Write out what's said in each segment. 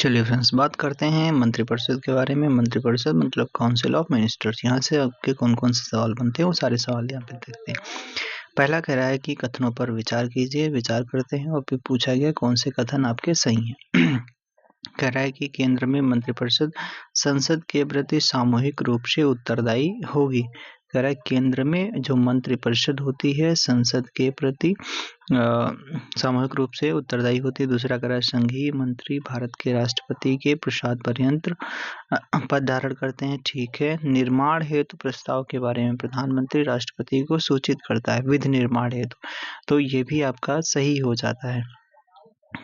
चलिए फ्रेंड्स, बात करते हैं मंत्रिपरिषद के बारे में। मंत्रिपरिषद मतलब काउंसिल ऑफ मिनिस्टर्स। यहाँ से आपके कौन-कौन से सवाल बनते हैं वो सारे सवाल यहाँ पे देखते हैं। पहला कह रहा है कि कथनों पर विचार कीजिए। विचार करते हैं और फिर पूछा गया कौन से कथन आपके सही हैं। कह रहा है कि केंद्र में मंत्रिपरिषद संसद के प्रति सामूहिक रूप से उत्तरदायी होगी। कह रहा है केंद्र में जो मंत्रिपरिषद होती है संसद के प्रति सामूहिक रूप से उत्तरदायी होती है। दूसरा कह रहा है संघीय मंत्री भारत के राष्ट्रपति के प्रसाद पर्यंत पद धारण करते हैं। ठीक है। निर्माण हेतु प्रस्ताव के बारे में प्रधानमंत्री राष्ट्रपति को सूचित करता है विधि निर्माण हेतु, तो ये भी आपका सही हो जाता है।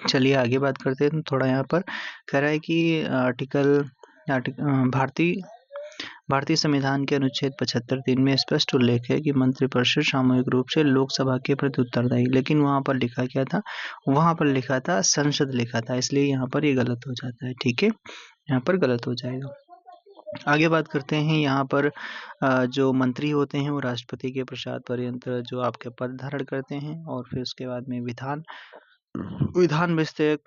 चलिए आगे बात करते हैं। थोड़ा यहाँ पर कह रहा है कि भारतीय संविधान के अनुच्छेद 75(3) में स्पष्ट उल्लेख है कि मंत्रिपरिषद सामूहिक रूप से लोकसभा के प्रति उत्तरदायी, लेकिन वहाँ पर लिखा क्या था? वहाँ पर लिखा था संसद लिखा था, इसलिए यहाँ पर ये गलत हो जाता है। ठीक है, यहाँ पर गलत हो जाएगा। आगे बात करते हैं। यहाँ पर जो मंत्री होते हैं वो राष्ट्रपति के प्रसाद पर्यंत जो आपके पद धारण करते हैं, और फिर उसके बाद में विधान विषयक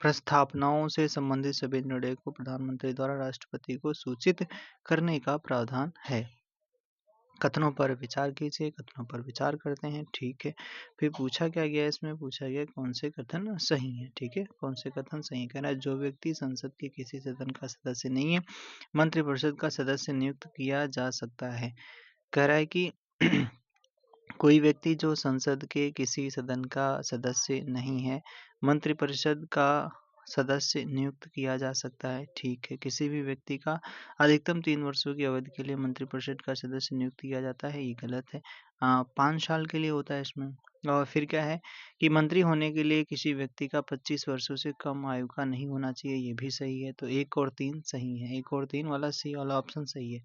प्रस्तावनाओं से संबंधित सभी निर्णय को प्रधानमंत्री द्वारा राष्ट्रपति को सूचित करने का प्रावधान है। कथनों पर विचार कीजिए। कथनों पर विचार करते हैं। ठीक है। फिर पूछा क्या गया? इसमें पूछा गया कौन से कथन सही है। ठीक है, कौन से कथन सही है? कह रहा है जो व्यक्ति संसद के किसी सदन का सदस्य नहीं है मंत्रिपरिषद का सदस्य नियुक्त किया जा सकता है। कह रहा है कि कोई व्यक्ति जो संसद के किसी सदन का सदस्य नहीं है मंत्रिपरिषद का सदस्य नियुक्त किया जा सकता है। ठीक है। किसी भी व्यक्ति का अधिकतम 3 वर्षों की अवधि के लिए मंत्रिपरिषद का सदस्य नियुक्त किया जाता है, ये गलत है। 5 साल के लिए होता है इसमें। और फिर क्या है कि मंत्री होने के लिए किसी व्यक्ति का 25 वर्षों से कम आयु का नहीं होना चाहिए, ये भी सही है। तो 1 और 3 सही है। 1 और 3 वाला सी वाला ऑप्शन सही है।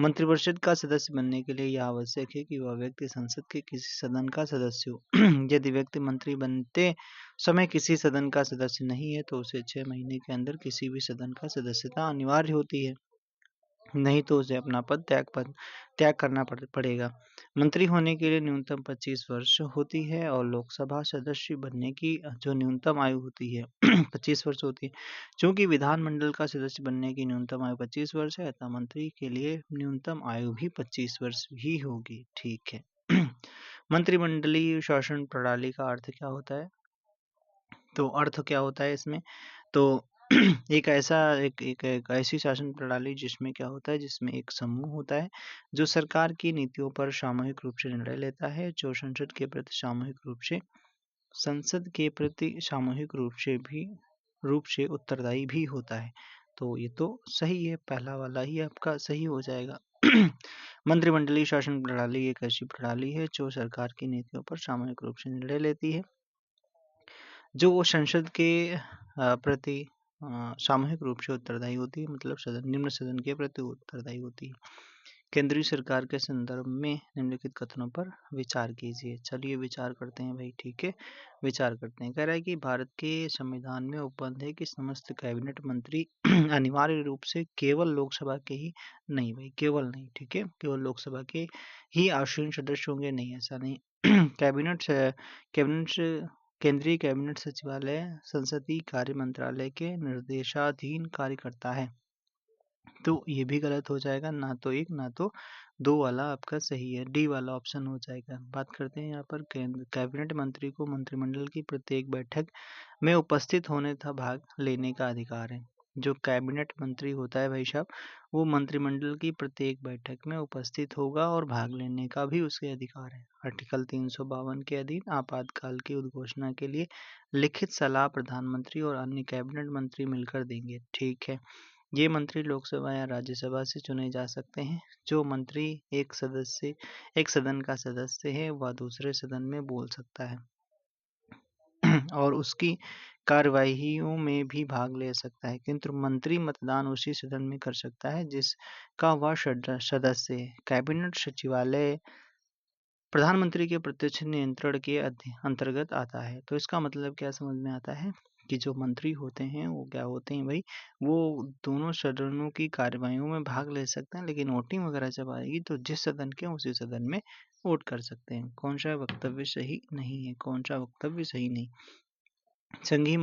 मंत्रिपरिषद का सदस्य बनने के लिए यह आवश्यक है कि वह व्यक्ति संसद के किसी सदन का सदस्य हो। यदि व्यक्ति मंत्री बनते समय किसी सदन का सदस्य नहीं है तो उसे 6 महीने के अंदर किसी भी सदन का सदस्यता अनिवार्य होती है, नहीं तो उसे अपना पद त्याग करना पड़ेगा। मंत्री होने के लिए न्यूनतम 25 वर्ष होती है और लोकसभा सदस्य बनने की जो न्यूनतम आयु होती है 25 वर्ष होती है। चूंकि विधानमंडल का सदस्य बनने की न्यूनतम आयु 25 वर्ष है, अतः मंत्री के लिए न्यूनतम आयु भी 25 वर्ष ही होगी। ठीक है। मंत्रिमंडलीय शासन प्रणाली का अर्थ क्या होता है? तो अर्थ क्या होता है इसमें? तो एक ऐसी शासन प्रणाली जिसमें क्या होता है, जिसमें एक समूह होता है जो सरकार की नीतियों पर सामूहिक रूप से निर्णय लेता है, जो संसद के प्रति सामूहिक रूप से उत्तरदायी भी होता है। तो ये तो सही है, पहला वाला ही आपका सही हो जाएगा। मंत्रिमंडलीय शासन प्रणाली एक ऐसी प्रणाली है जो सरकार की नीतियों पर सामूहिक रूप से निर्णय लेती है, जो संसद के प्रति सामूहिक रूप से उत्तरदायी होती है, मतलब निम्न सदन के प्रति उत्तरदायी होती है। केंद्रीय सरकार के संदर्भ में निम्नलिखित कथनों पर विचार कीजिए। चलिए विचार करते हैं भाई। ठीक है, विचार करते हैं। कह रहा है कि भारत के संविधान में उपबंध है कि समस्त कैबिनेट मंत्री अनिवार्य रूप से केवल लोकसभा के ही नहीं, भाई केवल नहीं, ठीक है, केवल लोकसभा के ही आसीन सदस्य होंगे, नहीं ऐसा नहीं। कैबिनेट केंद्रीय कैबिनेट सचिवालय संसदीय कार्य मंत्रालय के निर्देशाधीन कार्य करता है, तो ये भी गलत हो जाएगा। ना तो 1 ना तो 2 वाला आपका सही है, डी वाला ऑप्शन हो जाएगा। बात करते हैं यहाँ पर कैबिनेट मंत्री को मंत्रिमंडल की प्रत्येक बैठक में उपस्थित होने तथा भाग लेने का अधिकार है। जो कैबिनेट मंत्री होता है भाई साहब, वो मंत्रिमंडल की प्रत्येक बैठक में उपस्थित होगा और भाग लेने का भी उसके अधिकार है। आर्टिकल 352 के अधीन आपातकाल की उद्घोषणा के लिए लिखित सलाह प्रधानमंत्री और अन्य कैबिनेट मंत्री मिलकर देंगे। ठीक है। ये मंत्री लोकसभा या राज्यसभा से चुने जा सकते हैं। जो मंत्री एक सदन का सदस्य है वह दूसरे सदन में बोल सकता है और उसकी कार्यवाहियों में भी भाग ले सकता है, किंतु मंत्री मतदान उसी सदन में कर सकता है जिसका वह सदस्य है। कैबिनेट सचिवालय प्रधानमंत्री के प्रत्यक्ष नियंत्रण के अंतर्गत आता है। तो इसका मतलब क्या समझ में आता है कि जो मंत्री होते हैं वो क्या होते हैं भाई, वो दोनों सदनों की कार्यवाहियों में भाग ले सकते हैं, लेकिन वोटिंग वगैरह जब आएगी तो जिस सदन के उसी सदन में वोट कर सकते हैं। कौन सा वक्तव्य सही नहीं है? कौन सा वक्तव्य सही नहीं? संघीय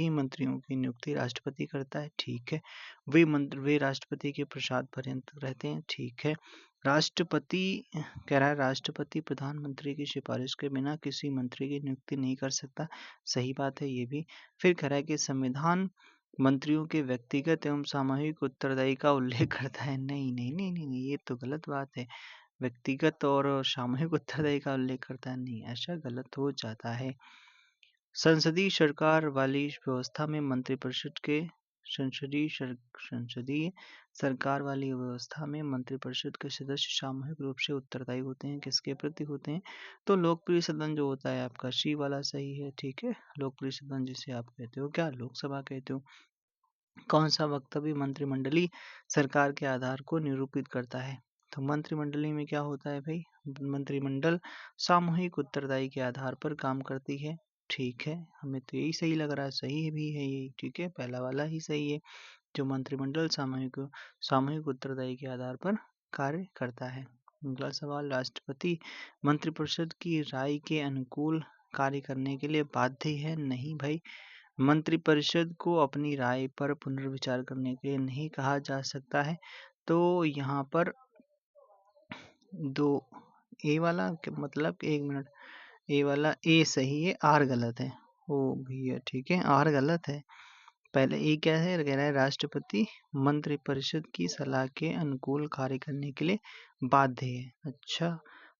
मंत्रियों की नियुक्ति राष्ट्रपति करता है, ठीक है। वे राष्ट्रपति के प्रसाद पर्यंत रहते हैं, ठीक है। राष्ट्रपति कह रहा है राष्ट्रपति प्रधानमंत्री की सिफारिश के बिना किसी मंत्री की नियुक्ति नहीं कर सकता, सही बात है ये भी। फिर कह रहा है कि संविधान मंत्रियों के व्यक्तिगत एवं सामूहिक उत्तरदायी का उल्लेख करता है। नहीं नहीं नहीं नहीं नहीं, ये तो गलत बात है। व्यक्तिगत और सामूहिक उत्तरदायी का उल्लेख करता है, नहीं, ऐसा गलत हो जाता है। संसदीय सरकार वाली व्यवस्था में मंत्रिपरिषद के संसदीय सरकार वाली व्यवस्था में मंत्रिपरिषद के सदस्य सामूहिक रूप से उत्तरदायी होते हैं। किसके प्रति होते हैं? तो लोकप्रिय सदन जो होता है आपका सी वाला सही है, ठीक है। लोकप्रिय सदन जिसे आप कहते हो, क्या लोकसभा कहते हो। कौन सा वक्तव्य मंत्रिमंडलीय सरकार के आधार को निरूपित करता है? तो मंत्रिमंडली में क्या होता है भाई? मंत्रिमंडल सामूहिक उत्तरदायी के आधार पर काम करती है, ठीक है। हमें तो यही सही लग रहा है, सही भी है ये, ठीक है, पहला वाला ही सही है, जो मंत्रिमंडल सामूहिक उत्तरदायी के आधार पर कार्य करता है। अगला सवाल, राष्ट्रपति मंत्रिपरिषद की राय के अनुकूल कार्य करने के लिए बाध्य है? नहीं भाई, मंत्रिपरिषद को अपनी राय पर पुनर्विचार करने के लिए नहीं कहा जा सकता है। तो यहाँ पर दो ए वाला मतलब, एक मिनट, ए वाला ए सही है, आर गलत है। ओ भैया ठीक है, आर गलत है। पहले ए क्या है, कह रहा है राष्ट्रपति मंत्रिपरिषद की सलाह के अनुकूल कार्य करने के लिए बाध्य है। अच्छा,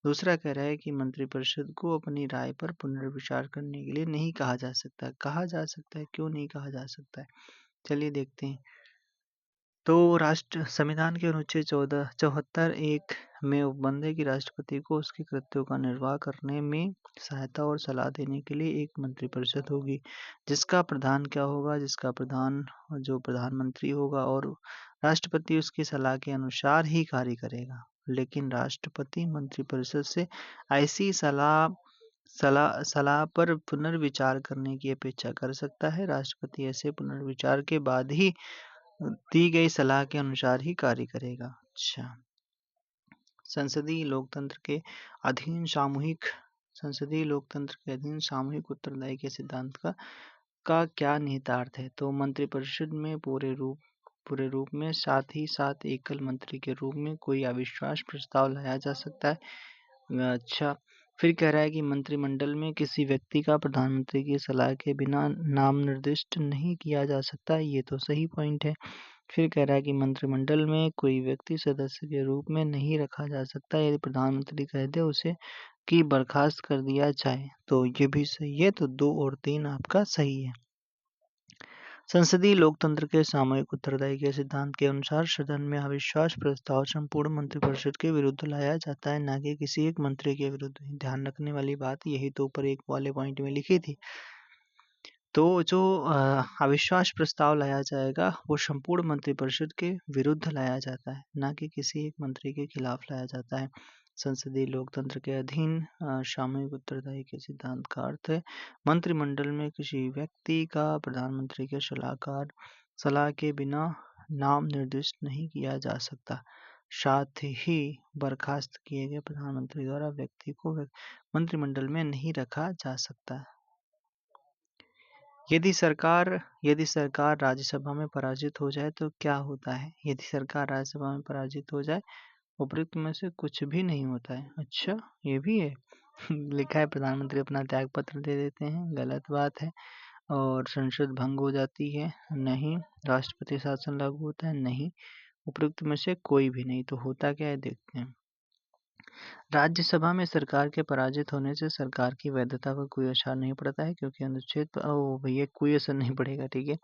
दूसरा कह रहा है कि मंत्रिपरिषद को अपनी राय पर पुनर्विचार करने के लिए नहीं कहा जा सकता। कहा जा सकता है, क्यों नहीं कहा जा सकता है? चलिए देखते हैं। तो राष्ट्र संविधान के अनुच्छेद 74(1) में उपबंध है कि राष्ट्रपति को उसके कृत्यों का निर्वाह करने में सहायता और सलाह देने के लिए एक मंत्रिपरिषद होगी, जिसका प्रधान क्या होगा? जिसका प्रधान जो प्रधानमंत्री होगा, और राष्ट्रपति उसकी सलाह के अनुसार ही कार्य करेगा। लेकिन राष्ट्रपति मंत्रिपरिषद से ऐसी सलाह पर पुनर्विचार करने की अपेक्षा कर सकता है। राष्ट्रपति ऐसे पुनर्विचार के बाद ही दी गई सलाह के अनुसार ही कार्य करेगा। अच्छा, संसदीय लोकतंत्र के अधीन सामूहिक उत्तरदायी के सिद्धांत का क्या निहितार्थ है? तो मंत्रिपरिषद में पूरे रूप में, साथ ही साथ एकल मंत्री के रूप में कोई अविश्वास प्रस्ताव लाया जा सकता है। अच्छा, फिर कह रहा है कि मंत्रिमंडल में किसी व्यक्ति का प्रधानमंत्री की सलाह के बिना नाम निर्दिष्ट नहीं किया जा सकता। ये तो सही पॉइंट है। फिर कह रहा है कि मंत्रिमंडल में कोई व्यक्ति सदस्य के रूप में नहीं रखा जा सकता। यदि प्रधानमंत्री कह दे उसे कि बर्खास्त कर दिया जाए, तो ये भी सही है। तो 2 और 3 आपका सही है। संसदीय लोकतंत्र के सामूहिक उत्तरदायी के सिद्धांत के अनुसार सदन में अविश्वास प्रस्ताव संपूर्ण मंत्रिपरिषद के विरुद्ध लाया जाता है, न कि किसी एक मंत्री के विरुद्ध। ध्यान रखने वाली बात यही तो ऊपर एक वाले पॉइंट में लिखी थी। तो जो अविश्वास प्रस्ताव लाया जाएगा वो संपूर्ण मंत्रिपरिषद के विरुद्ध लाया जाता है, न कि किसी एक मंत्री के खिलाफ लाया जाता है। संसदीय लोकतंत्र के अधीन सामूहिक उत्तरदायी के सिद्धांत का अर्थ है मंत्रिमंडल में किसी व्यक्ति का प्रधानमंत्री के सलाह के बिना नाम निर्दिष्ट नहीं किया जा सकता। साथ ही बर्खास्त किए गए प्रधानमंत्री द्वारा व्यक्ति को मंत्रिमंडल में नहीं रखा जा सकता। यदि सरकार राज्यसभा में पराजित हो जाए तो क्या होता है? यदि सरकार राज्यसभा में पराजित हो जाए, उपरोक्त में से कुछ भी नहीं होता है। अच्छा, ये भी है। लिखा है प्रधानमंत्री अपना त्याग पत्र दे देते हैं, गलत बात है। और संसद भंग हो जाती है, नहीं। राष्ट्रपति शासन लागू होता है, नहीं। उपरोक्त में से कोई भी नहीं। तो होता क्या है, देखते हैं। राज्यसभा में सरकार के पराजित होने से सरकार की वैधता पर कोई असर नहीं पड़ता है, क्योंकि भैया कोई असर नहीं पड़ेगा, ठीक है।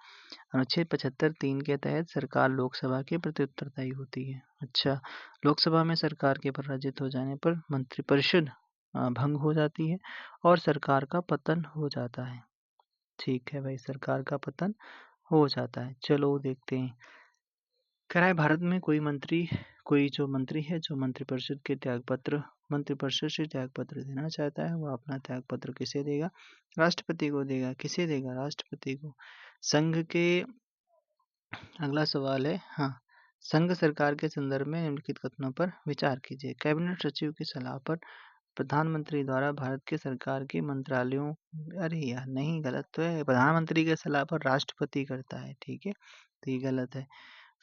अनुच्छेद 75(3) के तहत सरकार लोकसभा के प्रति उत्तरदायी होती है। अच्छा, लोकसभा में सरकार के पराजित हो जाने पर मंत्रिपरिषद भंग हो जाती है और सरकार का पतन हो जाता है। ठीक है भाई, सरकार का पतन हो जाता है। चलो देखते हैं। कह रहा है भारत में कोई जो मंत्री है जो मंत्रिपरिषद से त्याग पत्र देना चाहता है, वह अपना त्याग पत्र किसे देगा? राष्ट्रपति को देगा। किसे देगा? राष्ट्रपति को। संघ के अगला सवाल है, हाँ, संघ सरकार के संदर्भ में निम्नलिखित कथनों पर विचार कीजिए। कैबिनेट सचिव की सलाह पर प्रधानमंत्री द्वारा भारत के सरकार के मंत्रालयों, अरे यार नहीं, गलत तो है, प्रधानमंत्री के सलाह पर राष्ट्रपति करता है, ठीक है, तो ये गलत है।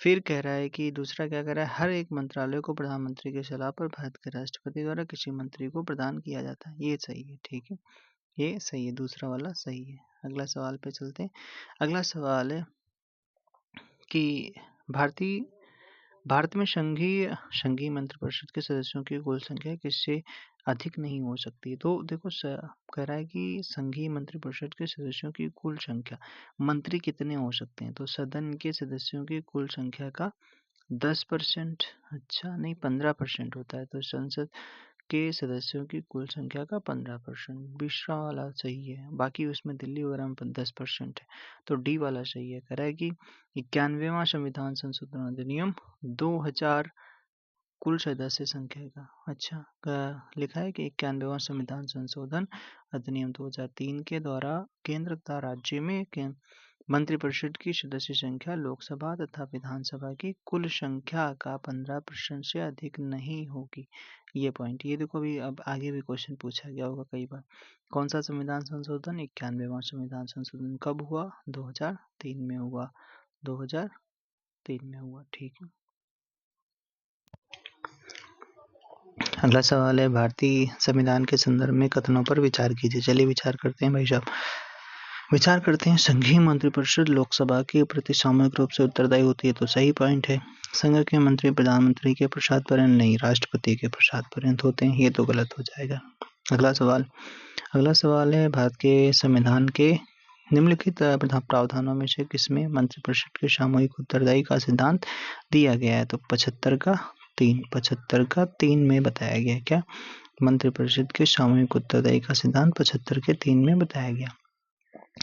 फिर कह रहा है कि दूसरा क्या कह रहा है, हर एक मंत्रालय को प्रधानमंत्री की सलाह पर भारत के राष्ट्रपति द्वारा किसी मंत्री को प्रदान किया जाता है, ये सही है, ठीक है, ये सही है, दूसरा वाला सही है। अगला सवाल पे चलते हैं। अगला सवाल है कि भारत में संघीय मंत्रिपरिषद के सदस्यों की कुल संख्या किससे अधिक नहीं हो सकती। तो देखो कह रहा है कि संघीय मंत्रिपरिषद के सदस्यों की कुल संख्या, मंत्री कितने हो सकते हैं, तो सदन के सदस्यों की कुल संख्या का 10%, अच्छा नहीं 15% होता है, तो संसद के सदस्यों की कुल संख्या का 15%, दूसरा वाला सही है, बाकी उसमें दिल्ली वगैरह में 10% है, तो डी वाला सही है। कह रहा है कि 91वां संविधान संशोधन अधिनियम 2000 कुल सदस्य संख्या का, अच्छा लिखा है कि 91वां संविधान संशोधन अधिनियम 2003 के द्वारा केंद्र तथा राज्य में मंत्रिपरिषद की सदस्य संख्या लोकसभा तथा विधानसभा की कुल संख्या का 15% से अधिक नहीं होगी। ये पॉइंट, ये देखो अभी अब आगे भी क्वेश्चन पूछा गया होगा कई बार। कौन सा संविधान संशोधन, 91वां संविधान संशोधन कब हुआ, 2003 में हुआ, 2003 में हुआ, ठीक है। अगला सवाल है, भारतीय संविधान के संदर्भ में कथनों पर विचार कीजिए। चलिए विचार करते हैं भाई साहब, विचार करते हैं। संघीय मंत्रिपरिषद लोकसभा के प्रति सामूहिक रूप से उत्तरदायी होती है, तो सही पॉइंट है। संघ के मंत्री प्रधानमंत्री के प्रसाद पर्यंत नहीं, राष्ट्रपति के प्रसाद पर्यंत होते हैं, ये तो गलत हो जाएगा। अगला सवाल है, भारत के संविधान के निम्नलिखित प्रावधानों में से किसमें मंत्रिपरिषद के सामूहिक उत्तरदायी का सिद्धांत दिया गया है, तो 75 का 3 में बताया गया है। क्या मंत्रिपरिषद के सामूहिक उत्तरदायी का सिद्धांत 75 के 3 में बताया गया।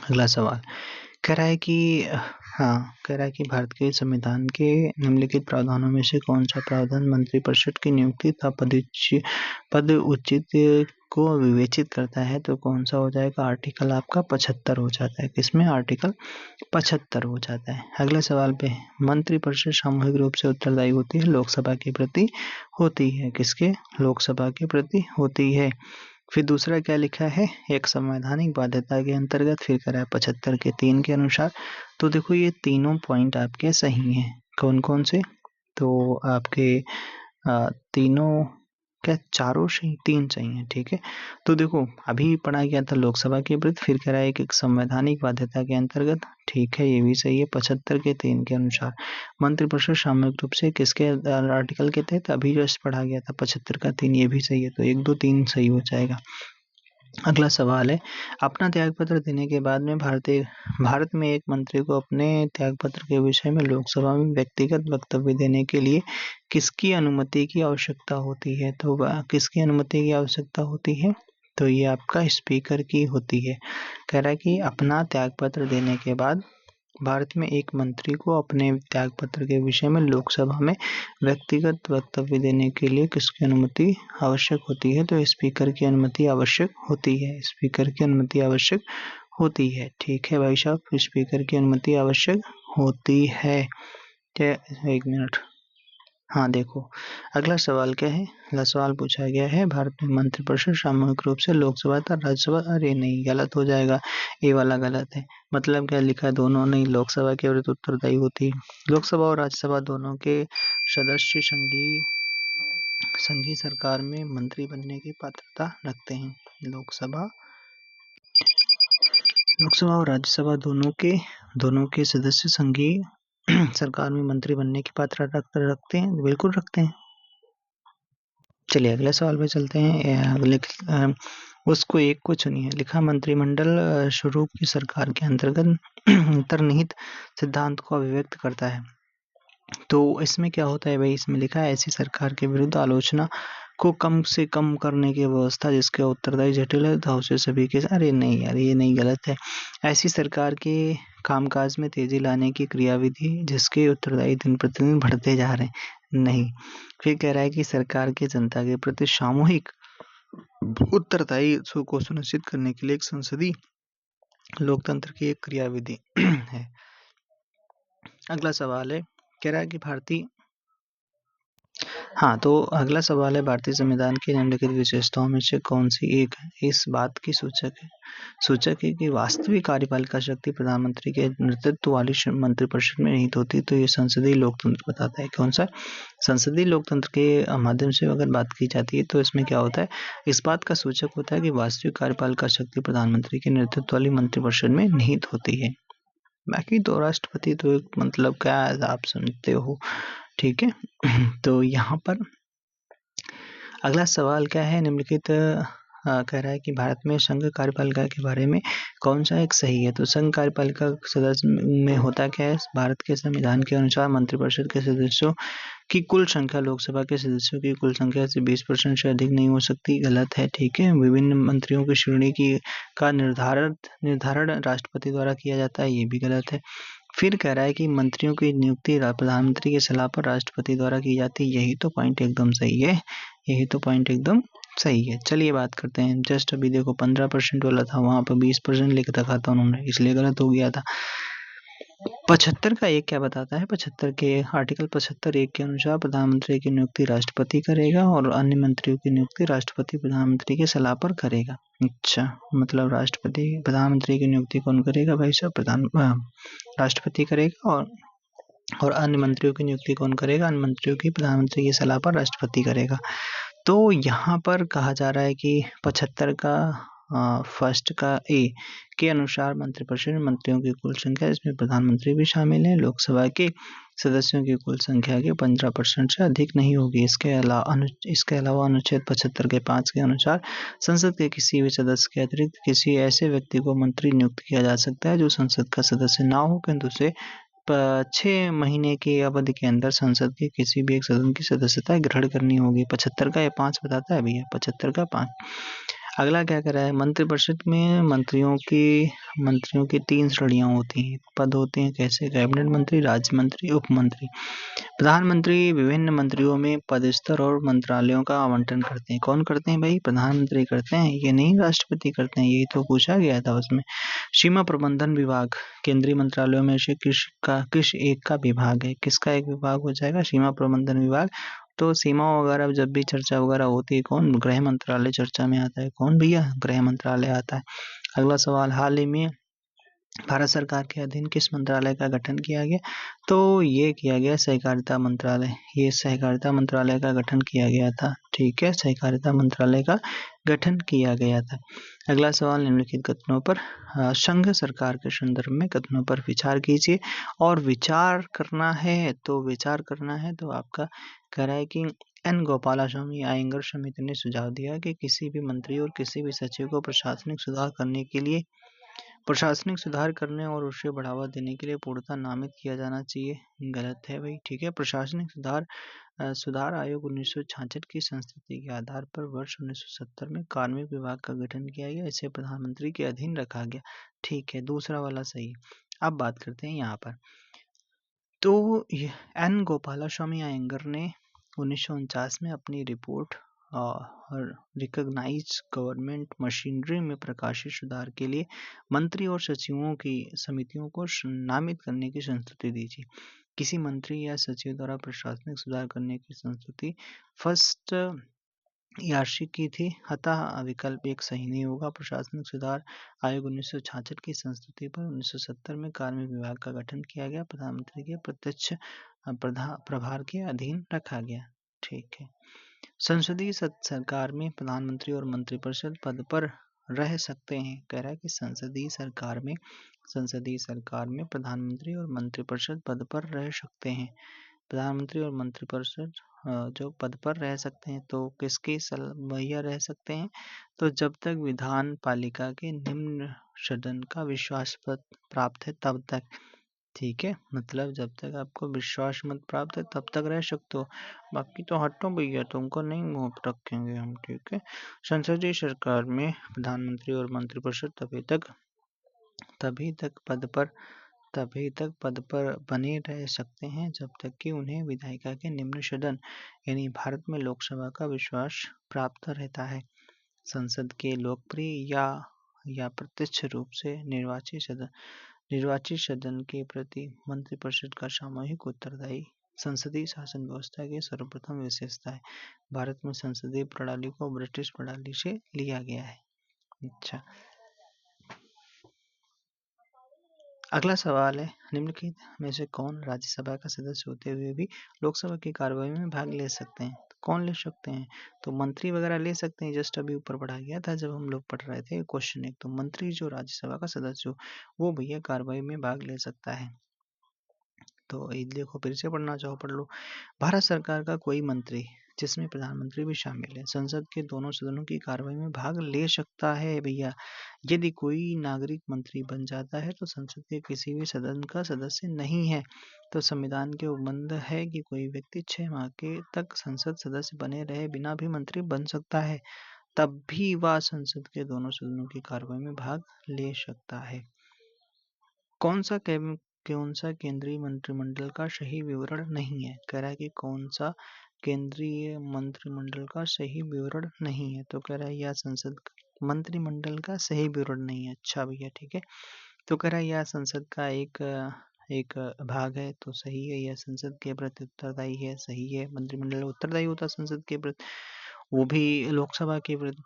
अगला सवाल कह रहा है कि भारत के संविधान के निम्नलिखित प्रावधानों में से कौन सा प्रावधान मंत्रिपरिषद की नियुक्ति तथा पद उचित को विवेचित करता है, तो कौन सा हो जाएगा, आर्टिकल आपका 75 हो जाता है। किसमें, आर्टिकल 75 हो जाता है। अगले सवाल पे, मंत्रिपरिषद सामूहिक रूप से उत्तरदायी होती है, लोकसभा के प्रति होती है, किसके, लोकसभा के प्रति होती है। फिर दूसरा क्या लिखा है, एक संवैधानिक बाध्यता के अंतर्गत, फिर करा है 75 के 3 के अनुसार। तो देखो ये तीनों पॉइंट आपके सही हैं। कौन कौन से, तो आपके तीनों क्या, चारों सही, 3 सही हैं, ठीक है। तो देखो अभी पढ़ा गया था लोकसभा के प्रति, फिर कह रहा है कि एक संवैधानिक बाध्यता के अंतर्गत, ठीक है, ये भी सही है। 75 के 3 के अनुसार मंत्रिपरिषद सामूहिक रूप से किसके आर्टिकल के तहत, अभी जस्ट पढ़ा गया था 75 का 3, ये भी सही है, तो 1 2 3 सही हो जाएगा। अगला सवाल है, अपना त्यागपत्र देने के बाद में भारत में एक मंत्री को अपने त्यागपत्र के विषय में लोकसभा में व्यक्तिगत वक्तव्य देने के लिए किसकी अनुमति की आवश्यकता होती है, तो किसकी अनुमति की आवश्यकता होती है, तो ये आपका स्पीकर की होती है। कह रहा है कि अपना त्यागपत्र देने के बाद भारत में एक मंत्री को अपने त्यागपत्र के विषय में लोकसभा में व्यक्तिगत वक्तव्य देने के लिए किसकी अनुमति आवश्यक होती है, तो स्पीकर की अनुमति आवश्यक होती है, स्पीकर की अनुमति आवश्यक होती है, ठीक है भाई साहब, स्पीकर की अनुमति आवश्यक होती है। एक मिनट, हाँ देखो अगला सवाल क्या है, अगला सवाल पूछा गया है, भारत में मंत्रिपरिषद सामूहिक रूप से लोकसभा तथा राज्यसभा, अरे नहीं गलत हो जाएगा, ये वाला गलत है। मतलब क्या लिखा है, दोनों नहीं, लोकसभा के विरुद्ध उत्तरदायी होती है। लोकसभा और राज्यसभा दोनों के सदस्य संघीय सरकार में मंत्री बनने की पात्रता रखते हैं। लोकसभा और राज्यसभा दोनों के सदस्य संघीय सरकार में मंत्री बनने की पात्रता रखते हैं, बिल्कुल रखते हैं। चलिए अगले सवाल पे चलते हैं। उसको एक को चुनिए। लिखा, मंत्रिमंडल स्वरूप की सरकार के अंतर्गत अंतर्निहित सिद्धांत को अभिव्यक्त करता है। तो इसमें क्या होता है भाई, इसमें लिखा है, ऐसी सरकार के विरुद्ध आलोचना को कम से कम करने की व्यवस्था जिसके उत्तरदायी जटिल है तथा उसे सभी के, अरे नहीं यार ये नहीं, गलत है। ऐसी सरकार के कामकाज में तेजी लाने की क्रियाविधि जिसके उत्तरदायी दिन प्रतिदिन बढ़ते जा रहे हैं, नहीं। फिर कह रहा है कि सरकार के जनता के प्रति सामूहिक उत्तरदायी को सुनिश्चित करने के लिए एक संसदीय लोकतंत्र की एक क्रियाविधि है। अगला सवाल है, कह रहा है कि हाँ, तो अगला सवाल है, भारतीय संविधान की निम्नलिखित विशेषताओं में से कौन सी एक इस बात की सूचक है कि वास्तविक कार्यपालिका शक्ति प्रधानमंत्री के नेतृत्व वाली मंत्रिपरिषद में निहित होती है। तो ये संसदीय लोकतंत्र बताता है। कौन सा? संसदीय लोकतंत्र के माध्यम से अगर बात की जाती है तो इसमें क्या होता है, इस बात का सूचक होता है कि वास्तविक कार्यपालिका शक्ति प्रधानमंत्री के नेतृत्व वाली मंत्रिपरिषद में निहित होती है। बाकी तो राष्ट्रपति तो एक मतलब क्या है, आप समझते हो, ठीक है। तो यहाँ पर अगला सवाल क्या है, निम्नलिखित कह रहा है कि भारत में संघ कार्यपालिका के बारे में कौन सा एक सही है। तो संघ कार्यपालिका सदस्य में होता क्या है, भारत के संविधान के अनुसार मंत्रिपरिषद के सदस्यों की कुल संख्या लोकसभा के सदस्यों की कुल संख्या से 20% से अधिक नहीं हो सकती। गलत है, ठीक है। विभिन्न मंत्रियों की श्रेणी का निर्धारण राष्ट्रपति द्वारा किया जाता है, ये भी गलत है। फिर कह रहा है कि मंत्रियों की नियुक्ति प्रधानमंत्री की सलाह पर राष्ट्रपति द्वारा की जाती है, यही तो पॉइंट एकदम सही है, यही तो पॉइंट एकदम सही है। चलिए बात करते हैं, जस्ट अभी देखो 15% वाला था, वहां पर 20% लिख रखा था उन्होंने, इसलिए गलत हो गया था। 75 का एक क्या बताता है, 75 के आर्टिकल 75 एक के अनुसार प्रधानमंत्री की नियुक्ति राष्ट्रपति करेगा और अन्य मंत्रियों की नियुक्ति राष्ट्रपति प्रधानमंत्री की सलाह पर करेगा। अच्छा, मतलब राष्ट्रपति प्रधानमंत्री की नियुक्ति कौन करेगा भाई साहब, राष्ट्रपति करेगा, और अन्य मंत्रियों की नियुक्ति कौन करेगा, अन्य मंत्रियों की प्रधानमंत्री की सलाह पर राष्ट्रपति करेगा। तो यहाँ पर कहा जा रहा है कि 75 का फर्स्ट का ए के अनुसार मंत्रिपरिषद में मंत्रियों की कुल संख्या, इसमें प्रधानमंत्री भी शामिल है, लोकसभा के सदस्यों की कुल संख्या के 15% से अधिक नहीं होगी। इसके अलावा अनुच्छेद 75 के 5 के अनुसार संसद के किसी भी सदस्य के अतिरिक्त किसी ऐसे व्यक्ति को मंत्री नियुक्त किया जा सकता है जो संसद का सदस्य ना हो, किंतु उसे 6 महीने की अवधि के अंदर संसद के किसी भी एक सदन की सदस्यता ग्रहण करनी होगी। 75 का ये 5 बताता है भैया, 75 का 5। अगला क्या कर रहा है, मंत्रिपरिषद में मंत्रियों की 3 श्रेणियां होती हैं, पद होते हैं। कैसे? कैबिनेट मंत्री, राज्य मंत्री, उप मंत्री। प्रधानमंत्री विभिन्न मंत्रियों में पद स्तर और मंत्रालयों का आवंटन करते हैं। कौन करते हैं भाई? प्रधानमंत्री करते हैं, ये नहीं राष्ट्रपति करते हैं, यही तो पूछा गया था उसमें। सीमा प्रबंधन विभाग केंद्रीय मंत्रालयों में से किस एक का विभाग है? किसका एक विभाग हो जाएगा? सीमा प्रबंधन विभाग। तो सीमा वगैरह जब भी चर्चा वगैरह होती है, कौन? गृह मंत्रालय चर्चा में आता है। कौन भैया? गृह मंत्रालय आता है। अगला सवाल, हाल ही में भारत सरकार के अधीन किस मंत्रालय का गठन किया गया? तो ये किया गया सहकारिता मंत्रालय, ये सहकारिता मंत्रालय का गठन किया गया था, ठीक है, सहकारिता मंत्रालय का गठन किया गया था। अगला सवाल, निम्नलिखित कथनों पर संघ सरकार के संदर्भ में कथनों पर विचार कीजिए। और विचार करना है तो आपका कह रहा है कि एन गोपालास्वामी अयंगर समिति ने सुझाव दिया कि किसी भी मंत्री और किसी भी सचिव को प्रशासनिक सुधार करने और उसे बढ़ावा देने के लिए पूर्णतः नामित किया जाना चाहिए। गलत है भाई, ठीक है। प्रशासनिक सुधार आयोग 1966 की संस्तुति के आधार पर वर्ष 1970 में कार्मिक विभाग का गठन किया गया, इसे प्रधानमंत्री के अधीन रखा गया, ठीक है, दूसरा वाला सही। अब बात करते हैं यहाँ पर, तो एन गोपालास्वामी अयंगर ने 1949 में अपनी रिपोर्ट रिकॉग्नाइज गवर्नमेंट मशीनरी में प्रकाशित सुधार के लिए मंत्री और सचिवों की समितियों को नामित करने की संस्तुति दी थी। किसी मंत्री या सचिव द्वारा प्रशासनिक सुधार करने की संस्तुति फर्स्ट यार्षिक की थी, अतः विकल्प एक सही नहीं होगा। प्रशासनिक सुधार आयोग 1966 की संस्तुति पर 1970 में कार्मिक विभाग का गठन किया गया, प्रधानमंत्री के प्रत्यक्ष प्रभार के अधीन रखा गया, ठीक है। संसदीय सरकार में प्रधानमंत्री और मंत्रिपरिषद पद पर रह सकते हैं। कह रहा है कि संसदीय सरकार में प्रधानमंत्री और मंत्रिपरिषद पद पर रह सकते हैं। प्रधानमंत्री और मंत्रिपरिषद जो पद पर रह सकते हैं, तो किसके भैया रह सकते हैं? तो जब तक विधान पालिका के निम्न सदन का विश्वास मत प्राप्त है तब तक, ठीक है, मतलब जब तक आपको विश्वास मत प्राप्त है तब तक रह सकते हो, बाकी तो हटो भैया, तुमको नहीं मुंह रखेंगे हम, ठीक है। संसदीय सरकार में प्रधानमंत्री और मंत्रिपरिषद तभी तक पद पर बने रह सकते हैं जब तक कि उन्हें विधायिका के निम्न सदन यानी भारत में लोकसभा का विश्वास प्राप्त रहता है। संसद के लोकप्रिय या प्रत्यक्ष रूप से निर्वाचित सदन के प्रति मंत्रिपरिषद का सामूहिक उत्तरदायी संसदीय शासन व्यवस्था की सर्वप्रथम विशेषता है। भारत में संसदीय प्रणाली को ब्रिटिश प्रणाली से लिया गया है। अच्छा, अगला सवाल है, निम्नलिखित में से कौन राज्यसभा का सदस्य होते हुए भी लोकसभा की कार्यवाही में भाग ले सकते हैं? तो कौन ले सकते हैं? तो मंत्री वगैरह ले सकते हैं। जस्ट अभी ऊपर पढ़ा गया था जब हम लोग पढ़ रहे थे क्वेश्चन एक, तो मंत्री जो राज्यसभा का सदस्य हो वो भैया कार्यवाही में भाग ले सकता है। तो ये देखो, फिर से पढ़ना चाहो पढ़ लो। भारत सरकार का कोई मंत्री, जिसमें प्रधानमंत्री भी शामिल है, संसद के दोनों सदनों की कार्यवाही में भाग ले सकता है भैया। यदि कोई नागरिक मंत्री बन जाता है तो संसद के किसी भी सदन का सदस्य नहीं है। तो संविधान के उपबंध है कि कोई व्यक्ति 6 माह के तक संसद सदस्य बने रहे बिना भी मंत्री बन सकता है, तब भी वह संसद के दोनों सदनों की कार्यवाही में भाग ले सकता है। कौन सा केंद्रीय मंत्रिमंडल का सही विवरण नहीं है? कह रहा है कि कौन सा केंद्रीय मंत्रिमंडल का सही विवरण नहीं है। तो कह रहा है यह संसद मंत्रिमंडल का सही विवरण नहीं है। अच्छा भैया, ठीक है। तो कह रहा है यह संसद का एक भाग है, तो सही है। यह संसद के प्रति उत्तरदायी है, सही है। मंत्रिमंडल उत्तरदायी होता संसद के प्रति, वो भी लोकसभा के प्रति।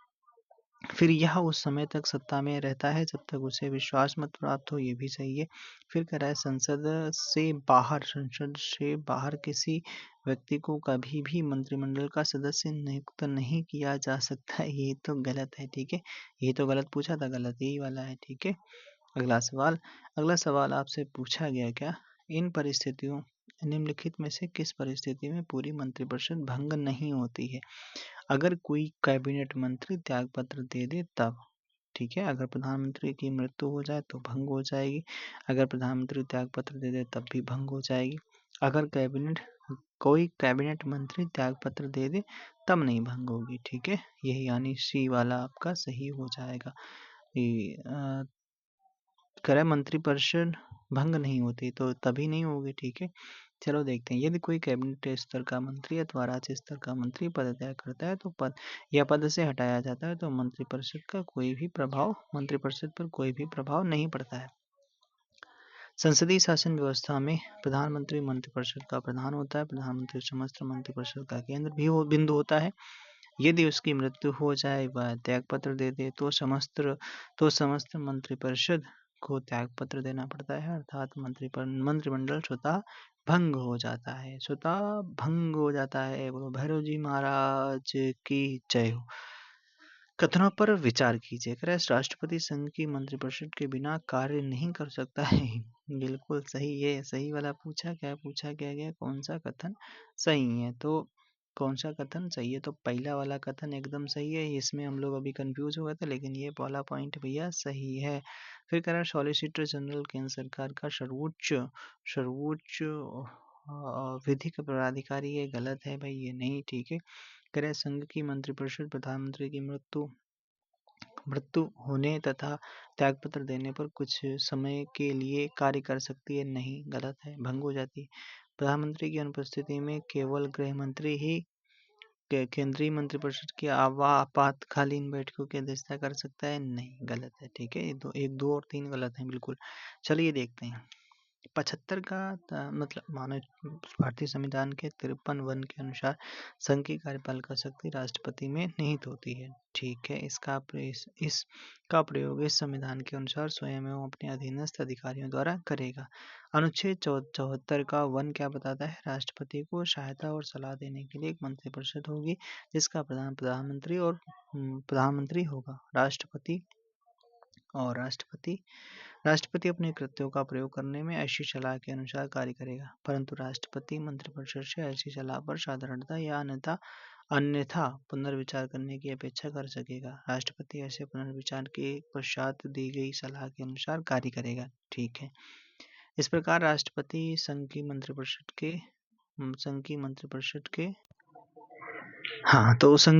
फिर यह उस समय तक सत्ता में रहता है जब तक उसे विश्वास मत प्राप्त हो, ये भी सही है। फिर कह रहा है संसद से बाहर किसी व्यक्ति को कभी भी मंत्रिमंडल का सदस्य नियुक्त नहीं किया जा सकता। ये तो गलत है, ठीक है। ये तो गलत पूछा था, गलत यही वाला है, ठीक है। अगला सवाल आपसे पूछा गया क्या, इन परिस्थितियों निम्नलिखित में से किस परिस्थिति में पूरी मंत्रिपरिषद भंग नहीं होती है? अगर कोई कैबिनेट मंत्री त्यागपत्र दे दे तब, ठीक है। अगर प्रधानमंत्री की मृत्यु हो जाए तो भंग हो जाएगी। अगर प्रधानमंत्री त्यागपत्र दे दे तब भी भंग हो जाएगी। अगर कोई कैबिनेट मंत्री त्यागपत्र दे दे तब नहीं भंग होगी, ठीक है। यही यानी सी वाला आपका सही हो जाएगा। करे मंत्रिपरिषद भंग नहीं होती तो तभी नहीं होगी, ठीक है। चलो देखते हैं, यदि कोई कैबिनेट स्तर का मंत्री अथवा राज्य स्तर का मंत्री पद त्याग करता है तो पद से हटाया जाता है तो मंत्रिपरिषद पर कोई भी प्रभाव नहीं पड़ता है। संसदीय शासन व्यवस्था में प्रधानमंत्री मंत्रिपरिषद का प्रधान होता है। प्रधानमंत्री समस्त मंत्रिपरिषद का केंद्र भी बिंदु होता है। यदि उसकी मृत्यु हो जाए, वह त्यागपत्र दे दे तो समस्त मंत्रिपरिषद को त्यागपत्र देना पड़ता है, अर्थात मंत्रिमंडल स्वतः भंग हो जाता है। बोलो भैरव जी महाराज की जय हो। कथनों पर विचार कीजिए। राष्ट्रपति संघ की मंत्रिपरिषद के बिना कार्य नहीं कर सकता है। बिल्कुल सही है, सही वाला पूछा गया, कौन सा कथन सही है? तो कौन सा कथन सही है? तो पहला वाला कथन एकदम सही है। इसमें हम लोग अभी कंफ्यूज हो गए थे, लेकिन ये वाला पॉइंट भैया सही है। फिर कह रहा है सॉलिसिटर जनरल केंद्र सरकार का सर्वोच्च विधिक पदाधिकारी, ये गलत है भाई, ये नहीं ठीक है। कह रहा है संघ की मंत्रिपरिषद प्रधानमंत्री की मृत्यु होने तथा त्यागपत्र देने पर कुछ समय के लिए कार्य कर सकती है, नहीं, गलत है, भंग हो जाती है। प्रधानमंत्री की अनुपस्थिति में केवल गृह मंत्री ही केंद्रीय मंत्रिपरिषद की आपातकालीन बैठकों की अध्यक्षता कर सकता है, नहीं, गलत है, ठीक है। एक दो और तीन गलत है, बिल्कुल। चलिए देखते हैं 75 का मतलब मानव भारतीय संविधान के 53 वन के अनुसार संघ की कार्यपालिका शक्ति राष्ट्रपति में निहित होती है, ठीक है। इसका प्रयोग इस संविधान के अनुसार स्वयं एवं अपने अधीनस्थ अधिकारियों द्वारा करेगा। अनुच्छेद 74 का वन क्या बताता है? राष्ट्रपति को सहायता और सलाह देने के लिए एक मंत्रिपरिषद होगी जिसका प्रधान प्रधानमंत्री होगा। राष्ट्रपति अपने कृत्यों का प्रयोग करने में ऐसी सलाह के अनुसार कार्य करेगा, परंतु राष्ट्रपति मंत्रिपरिषद से ऐसी सलाह पर साधारणतः या अन्यथा पुनर्विचार करने की अपेक्षा कर सकेगा। राष्ट्रपति ऐसे पुनर्विचार के पश्चात दी गई सलाह के अनुसार कार्य करेगा, ठीक है। इस प्रकार राष्ट्रपति संघ की संघ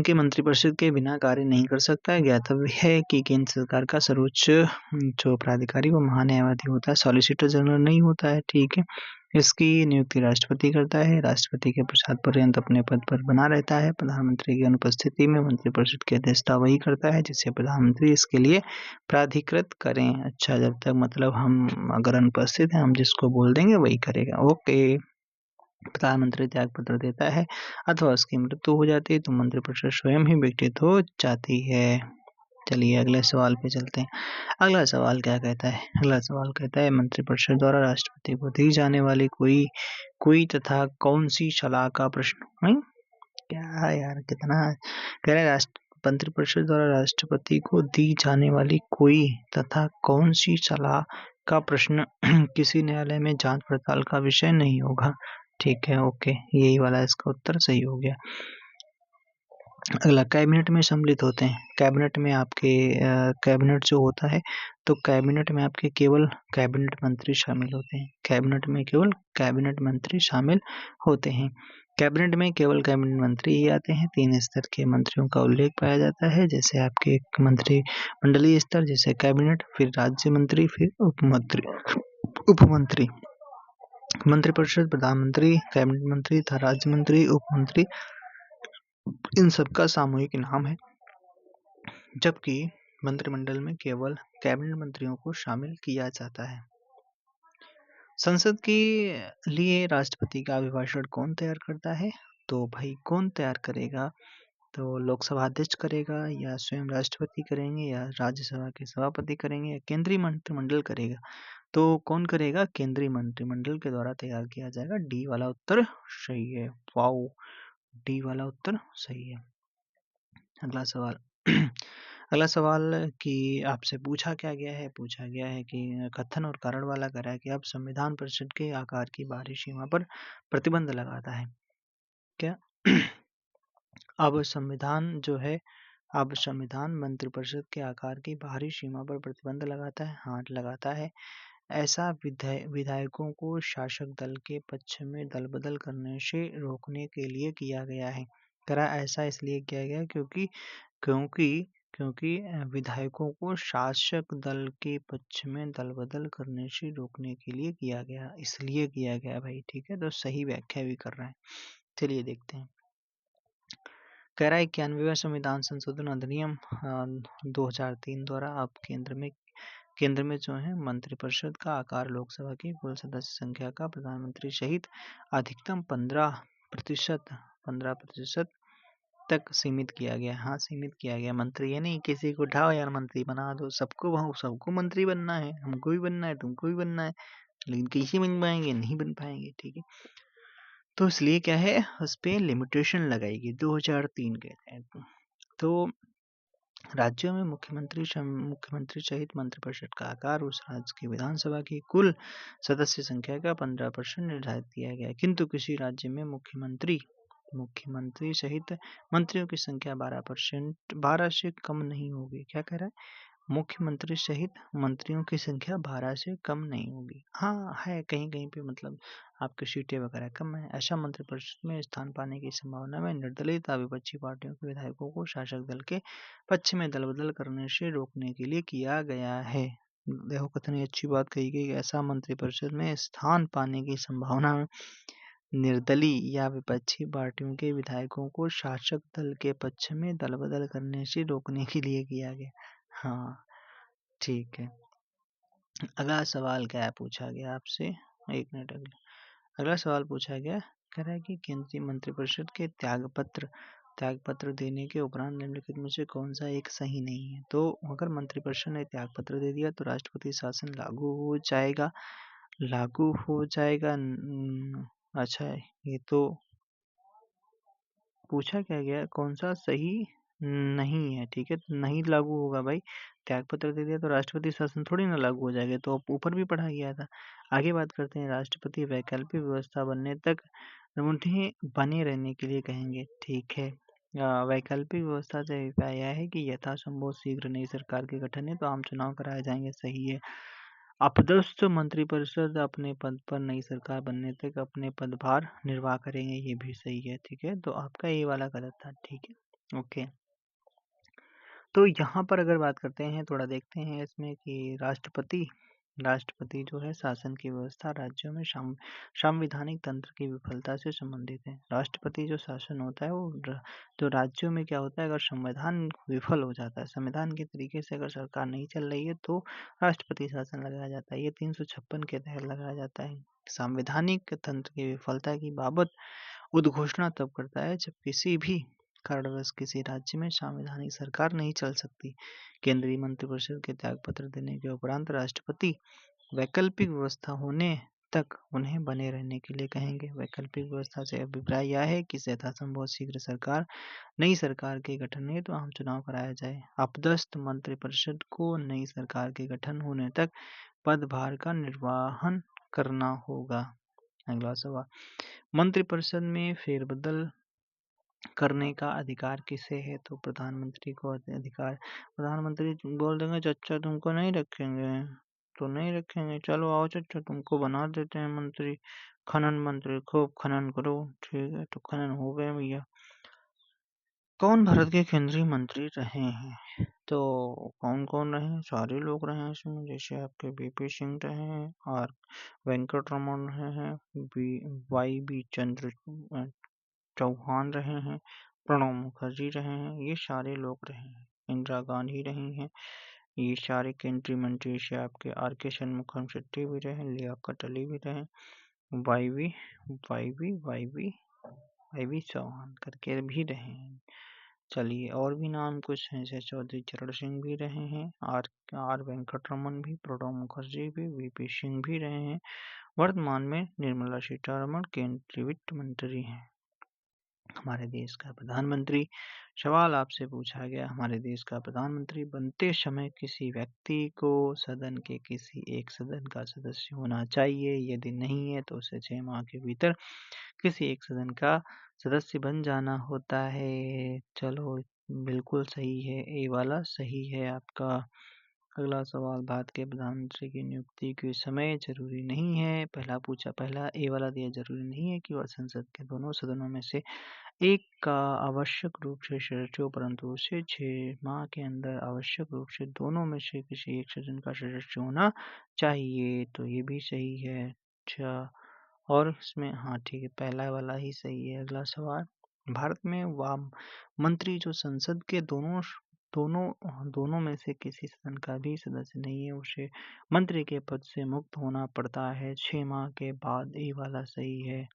की मंत्रिपरिषद के बिना कार्य नहीं कर सकता है। ज्ञातव्य है कि केंद्र सरकार का सर्वोच्च जो प्राधिकारी वो महान्यायवादी होता है, सॉलिसिटर जनरल नहीं होता है, ठीक है। इसकी नियुक्ति राष्ट्रपति करता है। राष्ट्रपति के पश्चात पर्यंत अपने पद पर बना रहता है। प्रधानमंत्री की अनुपस्थिति में मंत्रिपरिषद की अध्यक्षता वही करता है जिसे प्रधानमंत्री इसके लिए प्राधिकृत करें। अच्छा, जब तक मतलब हम अगर अनुपस्थित हैं, हम जिसको बोल देंगे वही करेगा, ओके। प्रधानमंत्री त्याग पत्र देता है अथवा उसकी मृत्यु हो जाती है तो मंत्रिपरिषद स्वयं ही विघटित हो जाती है। चलिए अगले सवाल पे चलते हैं। अगला सवाल क्या कहता है? अगला सवाल कहता है मंत्रिपरिषद द्वारा राष्ट्रपति को दी जाने वाली कोई तथा कौन सी सलाह का प्रश्न है? क्या यार कितना कह रहे मंत्रिपरिषद द्वारा राष्ट्रपति को दी जाने वाली कोई तथा कौन सी सलाह का प्रश्न किसी न्यायालय में जांच पड़ताल का विषय नहीं होगा। ठीक है, ओके, यही वाला इसका उत्तर सही हो गया। अगला कैबिनेट में सम्मिलित होते हैं। कैबिनेट में आपके कैबिनेट जो होता है तो कैबिनेट में आपके केवल कैबिनेट मंत्री शामिल होते हैं। कैबिनेट में केवल कैबिनेट मंत्री शामिल होते हैं। कैबिनेट में केवल कैबिनेट मंत्री ही आते हैं। 3 स्तर के मंत्रियों का उल्लेख पाया जाता है, जैसे आपके मंत्री मंडलीय स्तर जैसे कैबिनेट, फिर राज्य मंत्री, फिर उपमंत्री। मंत्रिपरिषद प्रधानमंत्री, कैबिनेट मंत्री तथा राज्य मंत्री, उपमंत्री इन सबका सामूहिक नाम है, जबकि मंत्रिमंडल में केवल कैबिनेट मंत्रियों को शामिल किया जाता है। संसद के लिए राष्ट्रपति का अभिभाषण कौन तैयार करता है? तो भाई कौन तैयार करेगा? तो लोकसभा अध्यक्ष करेगा या स्वयं राष्ट्रपति करेंगे या राज्यसभा के सभापति करेंगे या केंद्रीय मंत्रिमंडल करेगा? तो कौन करेगा? केंद्रीय मंत्रिमंडल के द्वारा तैयार किया जाएगा। डी वाला उत्तर सही है। वाओ, डी वाला उत्तर सही है। अगला सवाल अगला सवाल कि आपसे पूछा क्या गया है? पूछा गया है कि कथन और कारण वाला करा है कि अब संविधान परिषद के आकार की बाहरी सीमा पर प्रतिबंध लगाता है। क्या? अब संविधान जो है, अब संविधान मंत्रिपरिषद के आकार की बाहरी सीमा पर प्रतिबंध लगाता है। हाँ, लगाता है। ऐसा विधायकों को शासक दल के पक्ष में दल बदल करने से रोकने के लिए किया गया है। करा ऐसा इसलिए किया गया क्योंकि विधायकों को शासक दल के पक्ष में दल बदल करने से रोकने के लिए किया गया, इसलिए किया गया भाई। ठीक है, तो सही व्याख्या भी कर रहे हैं। चलिए देखते हैं। कह रहा है 91वां संविधान संशोधन अधिनियम 2003 द्वारा अब केंद्र में जो है मंत्रिपरिषद का आकार लोकसभा की कुल सदस्य संख्या का प्रधानमंत्री सहित अधिकतम 15% तक सीमित किया गया। हाँ, सीमित किया गया। मंत्री ये नहीं किसी को उठाओ यार मंत्री बना दो, सबको मंत्री बनना है, हमको भी बनना है, तुमको भी बनना है, लेकिन कैसे बन पाएंगे? नहीं बन पाएंगे। ठीक है, तो इसलिए क्या है, उस पर लिमिटेशन लगाएगी 2003 के तहत। तो राज्यों में मुख्यमंत्री सहित मंत्रिपरिषद का आकार उस राज्य की विधानसभा की कुल सदस्य संख्या का 15% निर्धारित किया गया, किंतु किसी राज्य में मुख्यमंत्री सहित मंत्रियों की संख्या 12 से कम नहीं होगी। क्या कह रहा है? मुख्यमंत्री सहित मंत्रियों की संख्या 12 से कम नहीं होगी। हाँ, है कहीं कहीं पे, मतलब आपकी सीटें वगैरह कम है। ऐसा मंत्रिपरिषद में स्थान पाने की संभावना में निर्दलीय विपक्षी पार्टियों के विधायकों को शासक दल के पक्ष में दल बदल करने से रोकने के लिए किया गया है। देखो कितनी अच्छी बात कही गई। ऐसा मंत्रिपरिषद में स्थान पाने की संभावना में निर्दलीय या विपक्षी पार्टियों के विधायकों को शासक दल के पक्ष में दल बदल करने से रोकने के लिए किया गया। हाँ, ठीक है। अगला सवाल क्या पूछा गया आपसे? एक मिनट। अगला सवाल पूछा गया, कह रहा है कि केंद्रीय मंत्रिपरिषद के त्यागपत्र देने के उपरांत निम्नलिखित में से कौन सा एक सही नहीं है? तो अगर मंत्रिपरिषद ने त्यागपत्र दे दिया तो राष्ट्रपति शासन लागू हो जाएगा। अच्छा, ये तो पूछा क्या गया, कौन सा सही नहीं है? ठीक है, तो नहीं लागू होगा भाई। त्यागपत्र दे दिया तो राष्ट्रपति शासन थोड़ी ना लागू हो जाएगा, तो ऊपर भी पढ़ा गया था। आगे बात करते हैं, राष्ट्रपति वैकल्पिक व्यवस्था बनने तक उन्हें बने रहने के लिए कहेंगे। ठीक है, वैकल्पिक व्यवस्था से अभिप्राय यह है कि यथासंभव शीघ्र नई सरकार के गठन है तो आम चुनाव कराए जाएंगे। सही है। अपदस्थ मंत्रिपरिषद अपने पद पर नई सरकार बनने तक अपने पदभार निर्वाह करेंगे। ये भी सही है। ठीक है, तो आपका ये वाला गलत था। ठीक है, ओके। तो यहाँ पर अगर बात करते हैं, थोड़ा देखते हैं इसमें कि राष्ट्रपति जो है शासन की व्यवस्था राज्यों में संवैधानिक तंत्र की विफलता से संबंधित है। राष्ट्रपति जो शासन होता है वो जो राज्यों में क्या होता है, अगर संविधान विफल हो जाता है, संविधान के तरीके से अगर सरकार नहीं चल रही है तो राष्ट्रपति शासन लगाया जाता है। ये 356 के तहत लगाया जाता है। संवैधानिक तंत्र की विफलता की बाबत उद्घोषणा तब करता है जब किसी भी कारणवश किसी राज्य में संवैधानिक सरकार नहीं चल सकती। केंद्रीय मंत्रिपरिषद के त्यागपत्र देने के उपरांत राष्ट्रपति वैकल्पिक व्यवस्था होने तक उन्हें बने रहने के लिए कहेंगे। वैकल्पिक व्यवस्था से अभिप्राय यह है कि यथासंभव शीघ्र नई सरकार के गठन हेतु आम चुनाव कराया जाए। अपदस्थ मंत्रिपरिषद को नई सरकार के गठन होने तक पदभार का निर्वहन करना होगा। अगला सवाल, मंत्रिपरिषद में फेरबदल करने का अधिकार किसे है? तो प्रधानमंत्री को अधिकार। प्रधानमंत्री बोल देंगे चचा तुमको नहीं रखेंगे तो नहीं रखेंगे, चलो आओ चचा तुमको बना देते हैं मंत्री, खनन मंत्री, खूब खनन करो। ठीक है, तो खनन हो गए भैया। कौन भारत के केंद्रीय मंत्री रहे हैं? तो कौन कौन रहे? सारे लोग रहे हैं इसमें, जैसे आपके बीपी सिंह रहे हैं, आर वेंकट रमन रहे हैं, वाई बी चंद्र चौहान रहे हैं, प्रणब मुखर्जी रहे हैं, ये सारे लोग रहे हैं। इंदिरा गांधी रही हैं, ये सारे केंद्रीय मंत्री से आपके आर के शनमुखम शेट्टी भी रहे, लियाकत अली भी रहे, YV YV YV YV Chauhan करके भी रहे हैं। चलिए और भी नाम कुछ हैं, जैसे चौधरी चरण सिंह भी रहे हैं, आर वेंकट रमन भी, प्रणब मुखर्जी भी, वीपी सिंह भी रहे हैं। वर्तमान में निर्मला सीतारमण केंद्रीय वित्त मंत्री हैं। हमारे देश का प्रधानमंत्री, सवाल आपसे पूछा गया, हमारे देश का प्रधानमंत्री बनते समय किसी व्यक्ति को सदन के किसी एक सदन का सदस्य होना चाहिए, यदि नहीं है तो उसे 6 माह के भीतर किसी एक सदन का सदस्य बन जाना होता है। चलो बिल्कुल सही है, ए वाला सही है आपका। अगला सवाल, भारत के प्रधानमंत्री की नियुक्ति के समय जरूरी नहीं है, पहला ए वाला दिया, जरूरी नहीं है कि वह संसद के दोनों सदनों में से एक का आवश्यक रूप से सदस्य हो, परंतु उसे 6 माह के अंदर आवश्यक रूप से दोनों में से किसी एक सदन का सदस्य होना चाहिए। तो ये भी सही है। अच्छा, और इसमें हाँ ठीक है, पहला वाला ही सही है। अगला सवाल, भारत में वाम मंत्री जो संसद के दोनों में से किसी सदन का भी सदस्य नहीं है, उसे मंत्री के पद से मुक्त होना पड़ता है 6 माह के बाद। ये वाला सही है।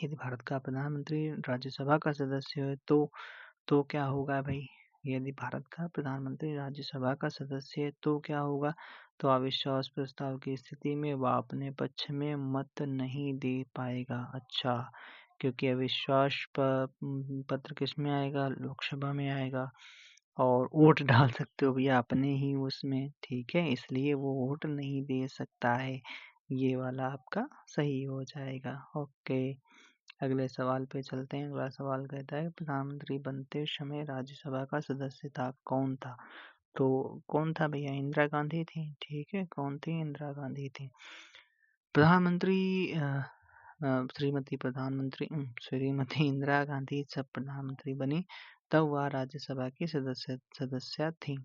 यदि भारत का प्रधानमंत्री राज्यसभा का सदस्य है तो क्या होगा भाई? यदि भारत का प्रधानमंत्री राज्यसभा का सदस्य है तो क्या होगा? तो अविश्वास प्रस्ताव की स्थिति में वह अपने पक्ष में मत नहीं दे पाएगा। अच्छा, क्योंकि अविश्वास पत्र किस में आएगा? लोकसभा में आएगा, और वोट डाल सकते हो भैया अपने ही उसमें, ठीक है, इसलिए वो वोट नहीं दे सकता है। ये वाला आपका सही हो जाएगा। ओके, अगले सवाल पे चलते हैं। अगला सवाल कहता है, प्रधानमंत्री बनते समय राज्यसभा का सदस्यता कौन था? तो कौन था भैया? इंदिरा गांधी थी। ठीक है, कौन थी? इंदिरा गांधी थी। प्रधानमंत्री श्रीमती इंदिरा गांधी जब प्रधानमंत्री बनी तब वह राज्यसभा की सदस्य थी।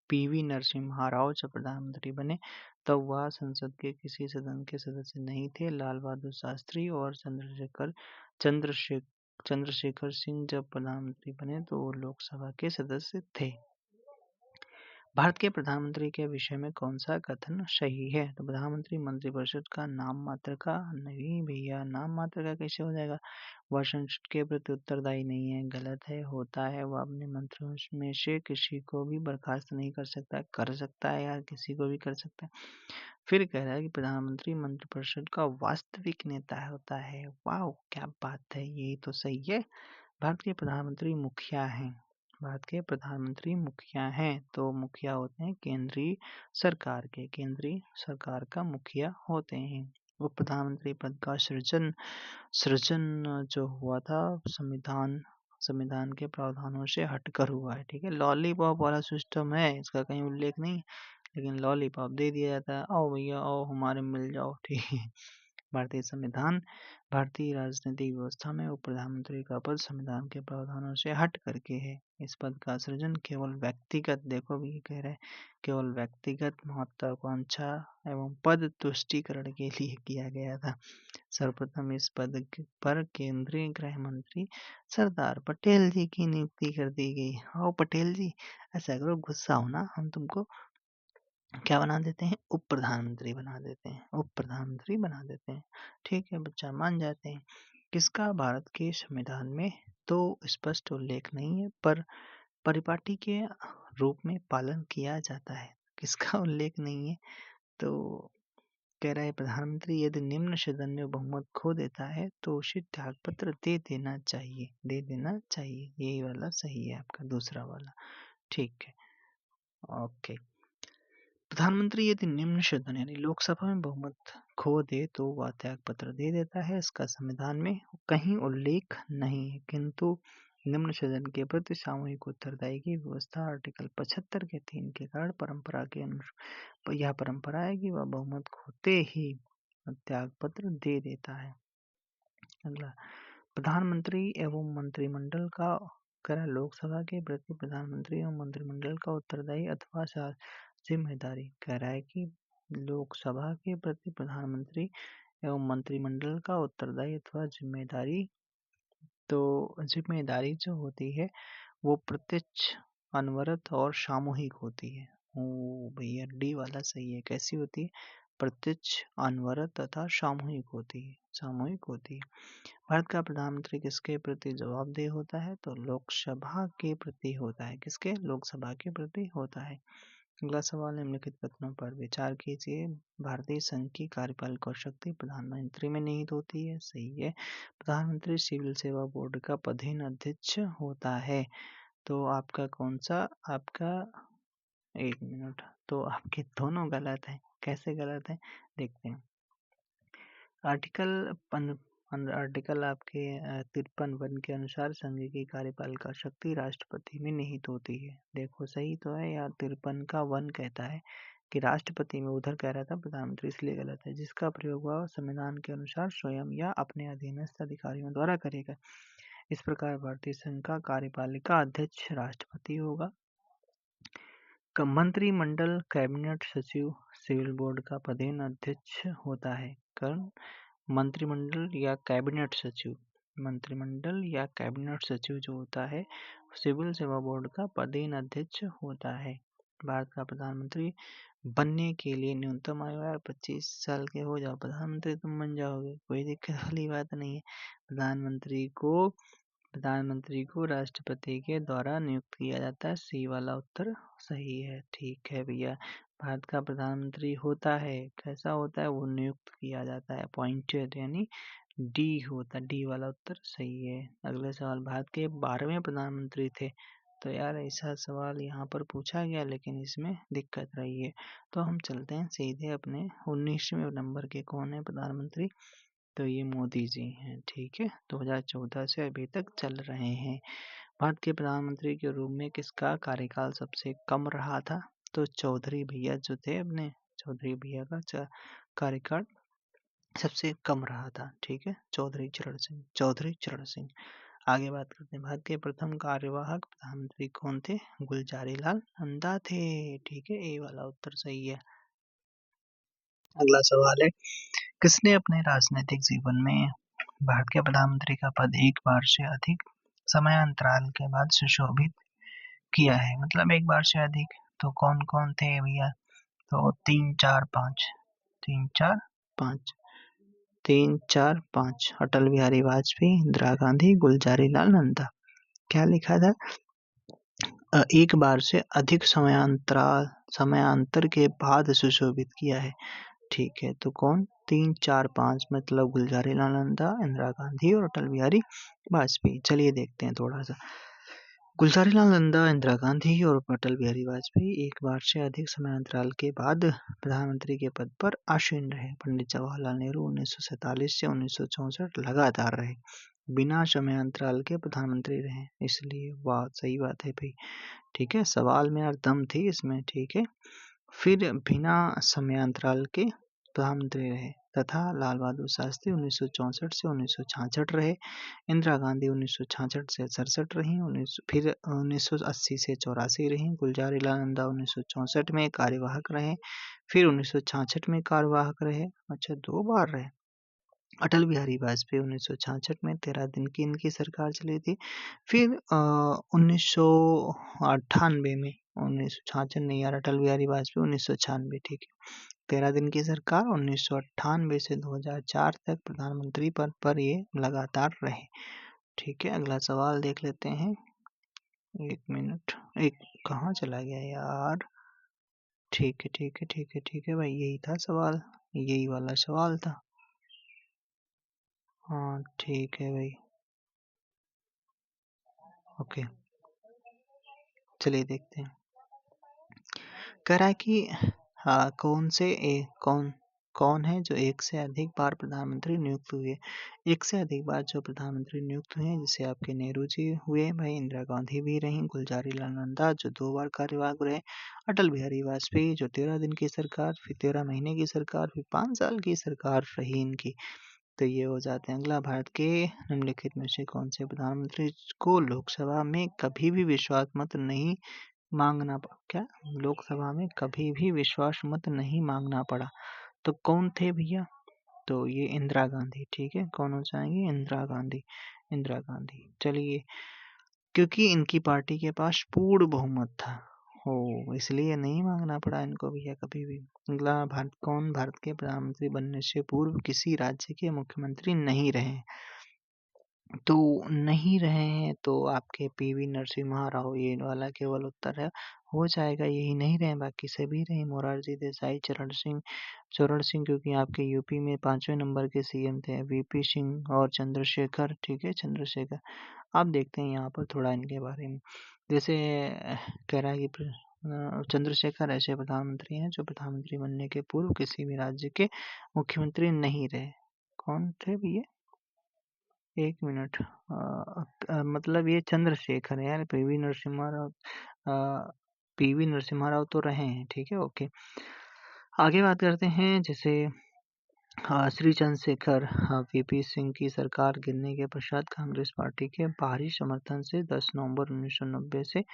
पीवी नरसिम्हा राव जब प्रधानमंत्री बने तब वह संसद के किसी सदन के सदस्य नहीं थे। लाल बहादुर शास्त्री और चंद्रशेखर सिंह जब प्रधानमंत्री बने तो वो लोकसभा के सदस्य थे। भारत के प्रधानमंत्री के विषय में कौन सा कथन सही है? तो प्रधानमंत्री मंत्रिपरिषद का नाम मात्र का नहीं भैया, नाम मात्र का कैसे हो जाएगा? वह संसद के प्रति उत्तरदायी नहीं है, गलत है। होता है, वह अपने मंत्रियों में से किसी को भी बर्खास्त नहीं कर सकता। कर सकता है यार, किसी को भी कर सकता है। फिर कह रहा है कि प्रधानमंत्री मंत्रिपरिषद का वास्तविक नेता होता है। वाह, क्या बात है, यही तो सही है। भारत के प्रधानमंत्री मुखिया हैं। भारत के प्रधानमंत्री मुखिया हैं, तो मुखिया होते हैं केंद्रीय सरकार का मुखिया होते हैं। वो प्रधानमंत्री पद का सृजन जो हुआ था संविधान के प्रावधानों से हटकर हुआ है। ठीक है, लॉलीपॉप वाला सिस्टम है, इसका कहीं उल्लेख नहीं, लेकिन लॉलीपॉप दे दिया जाता है, आओ भैया आओ हमारे मिल जाओ। ठीक है, भारतीय संविधान भारतीय राजनीतिक व्यवस्था में उप प्रधानमंत्री का पद संविधान के प्रावधानों से हट करके है। इस पद का सृजन केवल व्यक्तिगत, देखो भी ये कह रहे हैं, केवल व्यक्तिगत महत्वाकांक्षा एवं पद तुष्टीकरण के लिए किया गया था। सर्वप्रथम इस पद पर केंद्रीय गृह मंत्री सरदार पटेल जी की नियुक्ति कर दी गई। आओ पटेल जी, ऐसा करो, गुस्सा हो ना, हम तुमको क्या बना देते हैं, उप प्रधानमंत्री बना देते हैं, उप प्रधानमंत्री बना देते हैं। ठीक है बच्चा, मान जाते हैं। किसका भारत के संविधान में तो स्पष्ट उल्लेख नहीं है, पर परिपाटी के रूप में पालन किया जाता है। किसका उल्लेख नहीं है, तो कह रहा है प्रधानमंत्री यदि निम्न सदन में बहुमत खो देता है तो उसे त्यागपत्र दे देना चाहिए, दे देना चाहिए। यही वाला सही है आपका, दूसरा वाला। ठीक है, ओके। प्रधानमंत्री यदि निम्न सदन यानी लोकसभा में बहुमत खो दे तो वह त्यागपत्र दे देता है। इसका संविधान में कहीं उल्लेख नहीं है, किंतु निम्न सदन के प्रति सामूहिक उत्तरदायी की व्यवस्था आर्टिकल 75 के 3 के कारण परंपरा के अनुसार यह परंपरा है कि वह बहुमत खोते ही त्यागपत्र दे देता है। अगला, प्रधानमंत्री एवं मंत्रिमंडल का कह लोकसभा के प्रति प्रधानमंत्री एवं मंत्रिमंडल का उत्तरदायी अथवा जिम्मेदारी। कह रहा है कि लोकसभा के प्रति प्रधानमंत्री एवं मंत्रिमंडल का उत्तरदायी अथवा जिम्मेदारी, तो जिम्मेदारी जो होती है वो प्रत्यक्ष, अनवरत और सामूहिक होती है। ओ भैया, डी वाला सही है। कैसी होती है, प्रत्यक्ष, अनवरत तथा सामूहिक होती है, सामूहिक होती है। भारत का प्रधानमंत्री किसके प्रति जवाबदेह होता है, तो लोकसभा के प्रति होता है। किसके, लोकसभा के प्रति होता है। अगला सवाल, निम्नलिखित कथनों पर विचार कीजिए। भारतीय संघ की कार्यपालिक और शक्ति प्रधानमंत्री में निहित होती है, सही है। प्रधानमंत्री सिविल सेवा बोर्ड का पदेन अध्यक्ष होता है, तो आपका कौन सा, आपका, एक मिनट, तो आपके दोनों गलत हैं। कैसे गलत हैं, देखते हैं। आर्टिकल आपके 53 के अनुसार संघ की कार्यपालिका शक्ति राष्ट्रपति में निहित होती है। देखो सही तो है, या 53 का 1 कहता है कि राष्ट्रपति में, उधर कह रहा था प्रधानमंत्री, इसलिए गलत है। जिसका प्रयोग वह संविधान के अनुसार स्वयं या अपने अधीनस्थ अधिकारियों द्वारा करेगा। इस प्रकार भारतीय संघ का कार्यपालिका अध्यक्ष राष्ट्रपति होगा। मंत्रिमंडल कैबिनेट सचिव सिविल बोर्ड का पदेन अध्यक्ष होता है। कारण मंत्रिमंडल या कैबिनेट सचिव, मंत्रिमंडल या कैबिनेट सचिव जो होता है सिविल सेवा बोर्ड का पदेन अध्यक्ष होता है। भारत का प्रधानमंत्री बनने के लिए न्यूनतम आयु है 25 साल के हो जाओ, प्रधानमंत्री तुम बन जाओगे, कोई दिक्कत वाली बात नहीं है। प्रधानमंत्री को राष्ट्रपति के द्वारा नियुक्त किया जाता है, सी वाला उत्तर सही है। ठीक है भैया, भारत का प्रधानमंत्री होता है, कैसा होता है, वो नियुक्त किया जाता है, अपॉइंटेड, यानी डी होता, डी वाला उत्तर सही है। अगले सवाल, भारत के 12वें प्रधानमंत्री थे, तो यार ऐसा सवाल यहाँ पर पूछा गया लेकिन इसमें दिक्कत रही है, तो हम चलते हैं सीधे अपने 19वें नंबर के। कौन है प्रधानमंत्री, तो ये मोदी जी हैं। ठीक है, 2014 से अभी तक चल रहे हैं। भारत के प्रधानमंत्री के रूप में किसका कार्यकाल सबसे कम रहा था, तो चौधरी भैया जो थे, अपने चौधरी भैया का कार्यकाल सबसे कम रहा था। ठीक है, चौधरी चरण सिंह। आगे बात करते हैं, भारत के प्रथम कार्यवाहक प्रधानमंत्री कौन थे, गुलजारी लाल नंदा थे। ठीक है, ए वाला उत्तर सही है। अगला सवाल है, किसने अपने राजनीतिक जीवन में भारत के प्रधानमंत्री का पद एक बार से अधिक समयांतराल के बाद सुशोभित किया है, मतलब एक बार से अधिक, तो कौन कौन थे भैया, तो 3 4 5 3 4 5 3 4 5, अटल बिहारी वाजपेयी, इंदिरा गांधी, गुलजारी लाल नंदा। क्या लिखा था, एक बार से अधिक समयांतर के बाद सुशोभित किया है। ठीक है, तो कौन, 3 4 5, मतलब गुलजारी लाल नंदा, इंदिरा गांधी और अटल बिहारी वाजपेयी। चलिए देखते हैं थोड़ा सा। गुलजारी लाल नंदा, इंदिरा गांधी और अटल बिहारी वाजपेयी एक बार से अधिक समयांतराल के बाद प्रधानमंत्री के पद पर आसीन रहे। पंडित जवाहरलाल नेहरू 1947 से 1964 लगातार रहे, बिना समयांतराल के प्रधानमंत्री रहे, इसलिए वाह सही बात है भाई। ठीक है, सवाल में यार दम थी इसमें। ठीक है, फिर बिना समयांतराल के प्रधानमंत्री रहे, तथा लाल बहादुर शास्त्री 1964 से 1966 रहे। इंदिरा गांधी 1966 से 67 रहीं, फिर 1980 से 84 रहीं। गुलजारीलाल नंदा 1964 में कार्यवाहक रहे, फिर 1966 में कार्यवाहक रहे। अच्छा, 2 बार रहे। अटल बिहारी वाजपेयी 1966 में 13 दिन की इनकी सरकार चली थी। फिर 1998 में, 1966 नहीं यार, अटल बिहारी वाजपेयी 1996, ठीक है, 13 दिन की सरकार। 1998 से 2004 तक प्रधानमंत्री पद पर ये लगातार रहे। ठीक है, अगला सवाल देख लेते हैं। 1 मिनट, कहाँ चला गया यार। ठीक है ठीक है ठीक है ठीक है भाई, यही था सवाल, यही वाला सवाल था। हाँ ठीक है भाई, ओके, चलिए देखते हैं। कह रहा है कि हाँ, कौन है जो एक से अधिक बार प्रधानमंत्री नियुक्त हुए। एक से अधिक बार जो प्रधानमंत्री नियुक्त हुए हैं, जैसे आपके नेहरू जी हुए भाई, इंदिरा गांधी भी रहीं, गुलजारीलाल नंदा जो 2 बार कार्यवाहक रहे, अटल बिहारी वाजपेयी जो 13 दिन की सरकार, फिर 13 महीने की सरकार, फिर 5 साल की सरकार रही इनकी। तो ये हो जाते हैं। अगला, भारत के निम्नलिखित में से कौन से प्रधानमंत्री को लोकसभा में कभी भी विश्वास मत नहीं मांगना पड़ा, क्या लोकसभा में कभी भी विश्वास मत नहीं मांगना पड़ा? तो कौन थे भैया? तो ये इंदिरा गांधी। ठीक है, कौन हो जाएंगे? इंदिरा गांधी, इंदिरा गांधी। चलिए, क्योंकि इनकी पार्टी के पास पूर्ण बहुमत था, हो इसलिए नहीं मांगना पड़ा इनको भैया कभी भी। अगला, भारत के प्रधानमंत्री बनने से पूर्व किसी राज्य के मुख्यमंत्री नहीं रहे? तो नहीं रहे हैं तो आपके पीवी नरसिम्हा राव, ये वाला केवल उत्तर है, हो जाएगा, यही नहीं रहे, बाकी सभी रहे। मोरारजी देसाई, चरण सिंह क्योंकि आपके यूपी में 5वें नंबर के सीएम थे, वीपी सिंह और चंद्रशेखर। ठीक है, चंद्रशेखर। अब देखते हैं यहाँ पर थोड़ा इनके बारे में। जैसे कह रहा है कि चंद्रशेखर ऐसे प्रधानमंत्री हैं जो प्रधानमंत्री बनने के पूर्व किसी भी राज्य के मुख्यमंत्री नहीं रहे। कौन थे भैया? 1 मिनट, मतलब ये चंद्रशेखर है यार, पीवी नरसिम्हा राव, पीवी नरसिम्हा राव तो रहे हैं। ठीक है, ओके। आगे बात करते हैं, जैसे श्री चंद्रशेखर, वीपी सिंह की सरकार गिरने के पश्चात कांग्रेस पार्टी के भारी समर्थन से 10 नवंबर 1990 से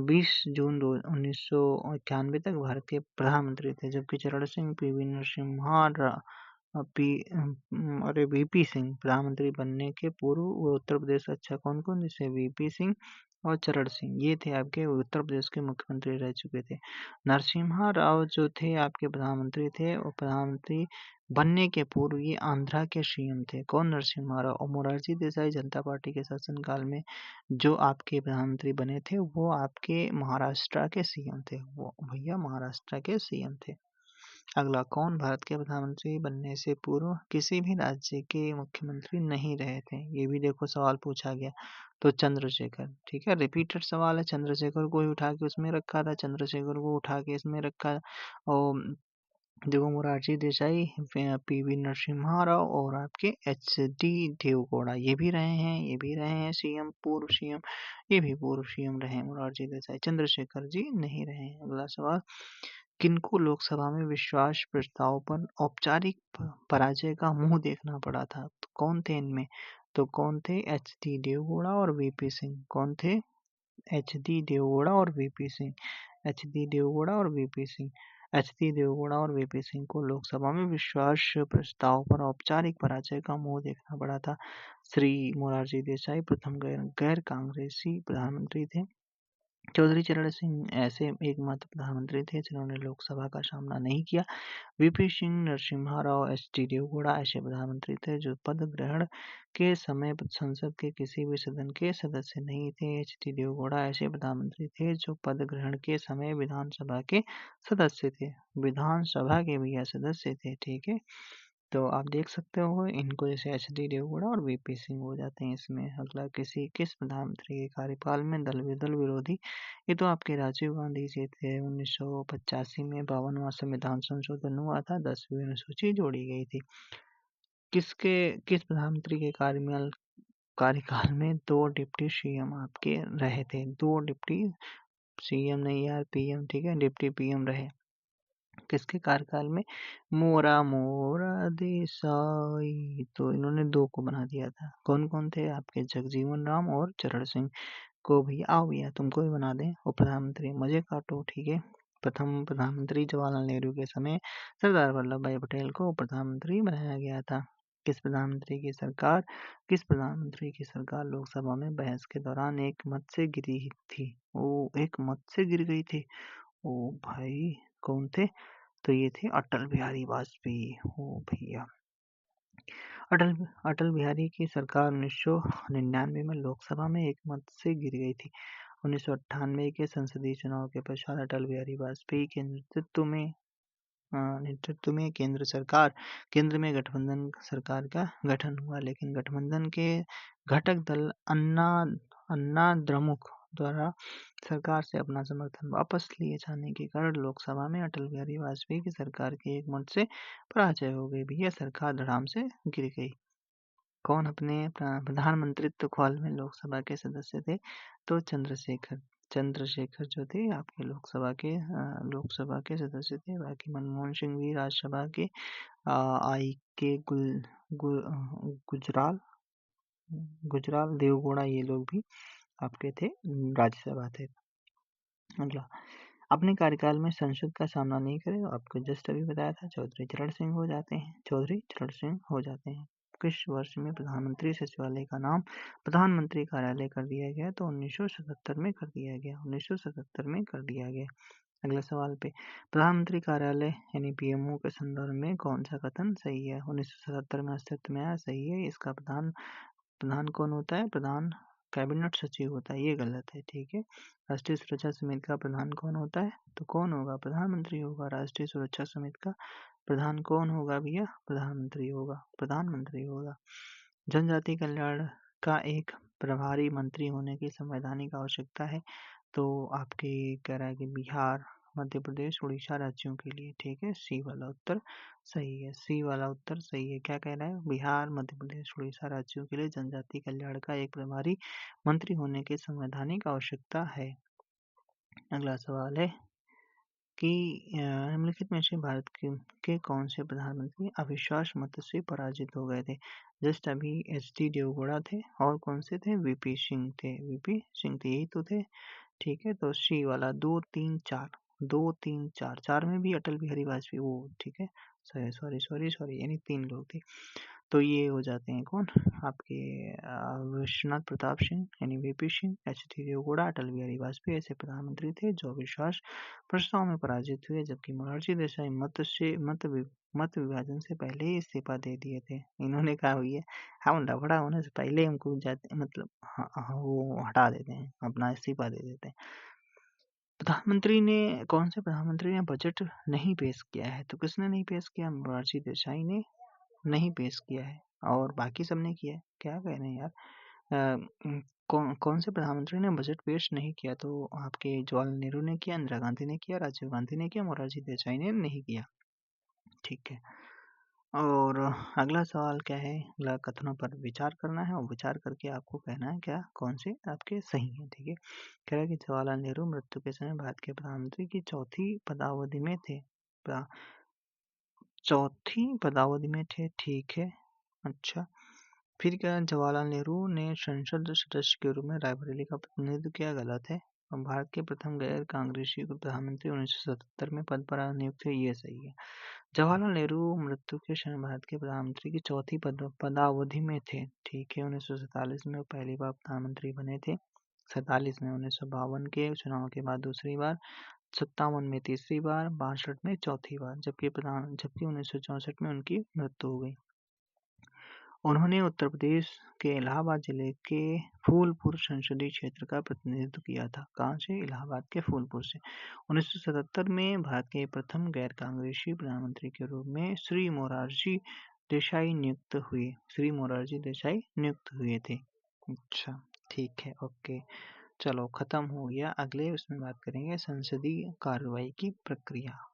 20 जून 1991 तक भारत के प्रधानमंत्री थे, जबकि चरण सिंह, पीवी नरसिम्हा अरे वीपी सिंह प्रधानमंत्री बनने के पूर्व वो उत्तर प्रदेश, अच्छा कौन कौन, जैसे वीपी सिंह और चरण सिंह, ये थे आपके उत्तर प्रदेश के मुख्यमंत्री रह चुके थे। नरसिम्हा राव जो थे आपके प्रधानमंत्री थे, और प्रधानमंत्री बनने के पूर्व ये आंध्रा के सीएम थे। कौन? नरसिम्हा राव। और मोरारजी देसाई जनता पार्टी के शासनकाल में जो आपके प्रधानमंत्री बने थे, वो आपके महाराष्ट्र के सीएम थे, वो भैया महाराष्ट्र के सीएम थे। अगला, कौन भारत के प्रधानमंत्री बनने से पूर्व किसी भी राज्य के मुख्यमंत्री नहीं रहे थे? ये भी देखो सवाल पूछा गया। तो चंद्रशेखर। ठीक है, रिपीटेड सवाल है, चंद्रशेखर को ही उठा के उसमें रखा था, चंद्रशेखर को उठा के इसमें रखा। और देखो, मोरारजी देसाई, पीवी नरसिम्हा राव और आपके एच.डी. देवगौड़ा, ये भी रहे हैं, ये भी रहे हैं सीएम, पूर्व सीएम, ये भी पूर्व सीएम रहे मोरारजी देसाई। चंद्रशेखर जी नहीं रहे हैं। अगला सवाल, किनको लोकसभा में विश्वास प्रस्ताव पर औपचारिक पराजय का मुंह देखना पड़ा था? तो कौन थे इनमें? तो कौन थे? एच.डी. देवगौड़ा और वीपी सिंह। कौन थे? एच.डी. देवगौड़ा और वीपी सिंह। एच.डी. देवगौड़ा और वीपी सिंह। एच.डी. देवगौड़ा और वीपी सिंह को लोकसभा में विश्वास प्रस्ताव पर औपचारिक पराजय का मुंह देखना पड़ा था। श्री मोरारजी देसाई प्रथम गैर कांग्रेसी प्रधानमंत्री थे। चौधरी चरण सिंह ऐसे एकमात्र प्रधानमंत्री थे जिन्होंने लोकसभा का सामना नहीं किया। VP Singh, Narasimha Rao, H D. देवगौड़ा ऐसे प्रधानमंत्री थे जो पद ग्रहण के समय संसद के किसी भी सदन के सदस्य नहीं थे। एच.डी. देवगौड़ा ऐसे प्रधानमंत्री थे जो पद ग्रहण के समय विधानसभा के सदस्य थे, विधानसभा के भी यह सदस्य थे। ठीक है, तो आप देख सकते हो इनको, जैसे एच.डी. देवगौड़ा और वीपी सिंह हो जाते हैं इसमें। अगला, किस प्रधानमंत्री के कार्यकाल में दल विरोधी, ये तो आपके राजीव गांधी जी थे। 1985 में 52वां संविधान संशोधन हुआ था, 10वीं अनुसूची जोड़ी गई थी। किस प्रधानमंत्री के कार्यकाल में 2 डिप्टी सीएम आपके रहे थे? 2 डिप्टी सीएम नहीं यार, पीएम, ठीक है, डिप्टी पीएम रहे। किसके कार्यकाल में? मोरा मोरा देसाई, तो इन्होंने 2 को बना दिया था। कौन-कौन थे आपके? जगजीवन राम और चरण सिंह को भी। आओ भैया तुमको भी बना दें उप प्रधानमंत्री, मजे काटो, ठीक है। प्रथम प्रधानमंत्री जवाहरलाल नेहरू के समय सरदार वल्लभ भाई पटेल को उप प्रधानमंत्री बनाया गया था। किस प्रधानमंत्री की सरकार लोकसभा में बहस के दौरान एक मत से गिरी थी? एक मत से गिर गई थी। ओ भाई, कौन थे? तो ये थे अटल बिहारी वाजपेयी। ओ भैया, अटल अटल बिहारी की सरकार 1999 में लोकसभा में एक मत से गिर गई थी। 1998 के संसदीय चुनाव के पश्चात अटल बिहारी वाजपेयी के नेतृत्व में केंद्र में गठबंधन सरकार का गठन हुआ, लेकिन गठबंधन के घटक दल अन्ना द्रमुक द्वारा सरकार से अपना समर्थन वापस लिए जाने के कारण लोकसभा में अटल बिहारी वाजपेयी की सरकार के एक मत से पराजय हो गई। भैया सरकार धड़ाम से गिर गई। कौन अपने प्रधानमंत्रित्व काल में लोकसभा के सदस्य थे? तो चंद्रशेखर जो थे आपके लोकसभा के सदस्य थे। बाकी मनमोहन सिंह भी राज्यसभा के आई के गुजराल देवगौड़ा, ये लोग भी आपके थे राज्यसभा थे। अगला, अपने कार्यकाल में संसद का सामना नहीं करे, आपको जस्ट अभी बताया था, चौधरी चरण सिंह हो जाते हैं। किस वर्ष में प्रधानमंत्री सचिवालय का नाम प्रधानमंत्री कार्यालय कर दिया गया? तो 1977 में कर दिया गया। अगला सवाल पे, प्रधानमंत्री कार्यालय यानी पीएमओ के संदर्भ में कौन सा कथन सही है? 1977 में अस्तित्व में आया, सही है। इसका प्रधान कौन होता है? प्रधान कैबिनेट सचिव होता है, ये गलत है, ठीक है। राष्ट्रीय सुरक्षा समिति का प्रधान कौन होता है? तो कौन होगा? प्रधानमंत्री होगा। राष्ट्रीय सुरक्षा समिति का प्रधान कौन होगा भैया? प्रधानमंत्री होगा। जनजाति कल्याण का एक प्रभारी मंत्री होने की संवैधानिक आवश्यकता है, तो आपके कह रहा है कि बिहार, मध्य प्रदेश, उड़ीसा राज्यों के लिए, ठीक है। सी वाला उत्तर सही है। क्या कह रहा है? बिहार, मध्य प्रदेश, उड़ीसा राज्यों के लिए जनजाति कल्याण का एक प्रभारी मंत्री होने की संवैधानिक आवश्यकता है। अगला सवाल है कि निम्नलिखित में से भारत के कौन से प्रधानमंत्री अविश्वास मत से पराजित हो गए थे? जस्ट अभी एच.डी. देवगौड़ा थे, और कौन से थे? वीपी सिंह थे, यही तो थे, ठीक है। तो सी वाला 2, 3, 4 4 में भी अटल बिहारी वाजपेयी, वो ठीक है, सॉरी, यानी 3 लोग थे। तो ये हो जाते हैं कौन? आपके विश्वनाथ प्रताप सिंह यानी वीपी सिंह, एच.डी. देवगौड़ा, अटल बिहारी वाजपेयी ऐसे प्रधानमंत्री थे जो अविश्वास प्रस्ताव में पराजित हुए, जबकि मोरारजी देसाई मत विभाजन से पहले ही इस्तीफा दे दिए थे। इन्होंने कहा भैया हम लफड़ा होने से पहले हमको मतलब वो हटा देते हैं, अपना इस्तीफा दे देते हैं। कौन से प्रधानमंत्री ने बजट नहीं पेश किया है? तो किसने नहीं पेश किया? मोरारजी देसाई ने नहीं पेश किया है, और बाकी सबने किया है। क्या कह रहे हैं यार? कौन से प्रधानमंत्री ने बजट पेश नहीं किया? तो आपके जवाहरलाल नेहरू ने किया, इंदिरा गांधी ने किया, राजीव गांधी ने किया, मोरारजी देसाई ने नहीं किया, ठीक है। और अगला सवाल क्या है? अगला कथनों पर विचार करना है, और विचार करके आपको कहना है क्या कौन से आपके सही है, ठीक है। कह रहा है कि जवाहरलाल नेहरू मृत्यु के समय भारत के प्रधानमंत्री की चौथी पदावधि में थे, ठीक है। अच्छा, फिर क्या? जवाहरलाल नेहरू ने संसद सदस्य के रूप में रायबरेली का प्रतिनिधित्व किया, गलत है। और भारत के प्रथम गैर कांग्रेसी प्रधानमंत्री 1977 में पद पर नियुक्त हुए, ये सही है। जवाहरलाल नेहरू मृत्यु के समय भारत के प्रधानमंत्री की चौथी पदावधि में थे, ठीक है। 1947 में वो पहली बार प्रधानमंत्री बने थे, 47 में, 1952 के चुनाव के बाद दूसरी बार, 57 में तीसरी बार, 62 में चौथी बार, जबकि 1964 में उनकी मृत्यु हो गई। उन्होंने उत्तर प्रदेश के इलाहाबाद जिले के फूलपुर संसदीय क्षेत्र का प्रतिनिधित्व किया था। कहाँ से? इलाहाबाद के फूलपुर से। 1977 में भारत के प्रथम गैर कांग्रेसी प्रधानमंत्री के रूप में श्री मोरारजी देसाई नियुक्त हुए थे। अच्छा, ठीक है, ओके, चलो खत्म हो गया। अगले उसमें बात करेंगे संसदीय कार्रवाई की प्रक्रिया।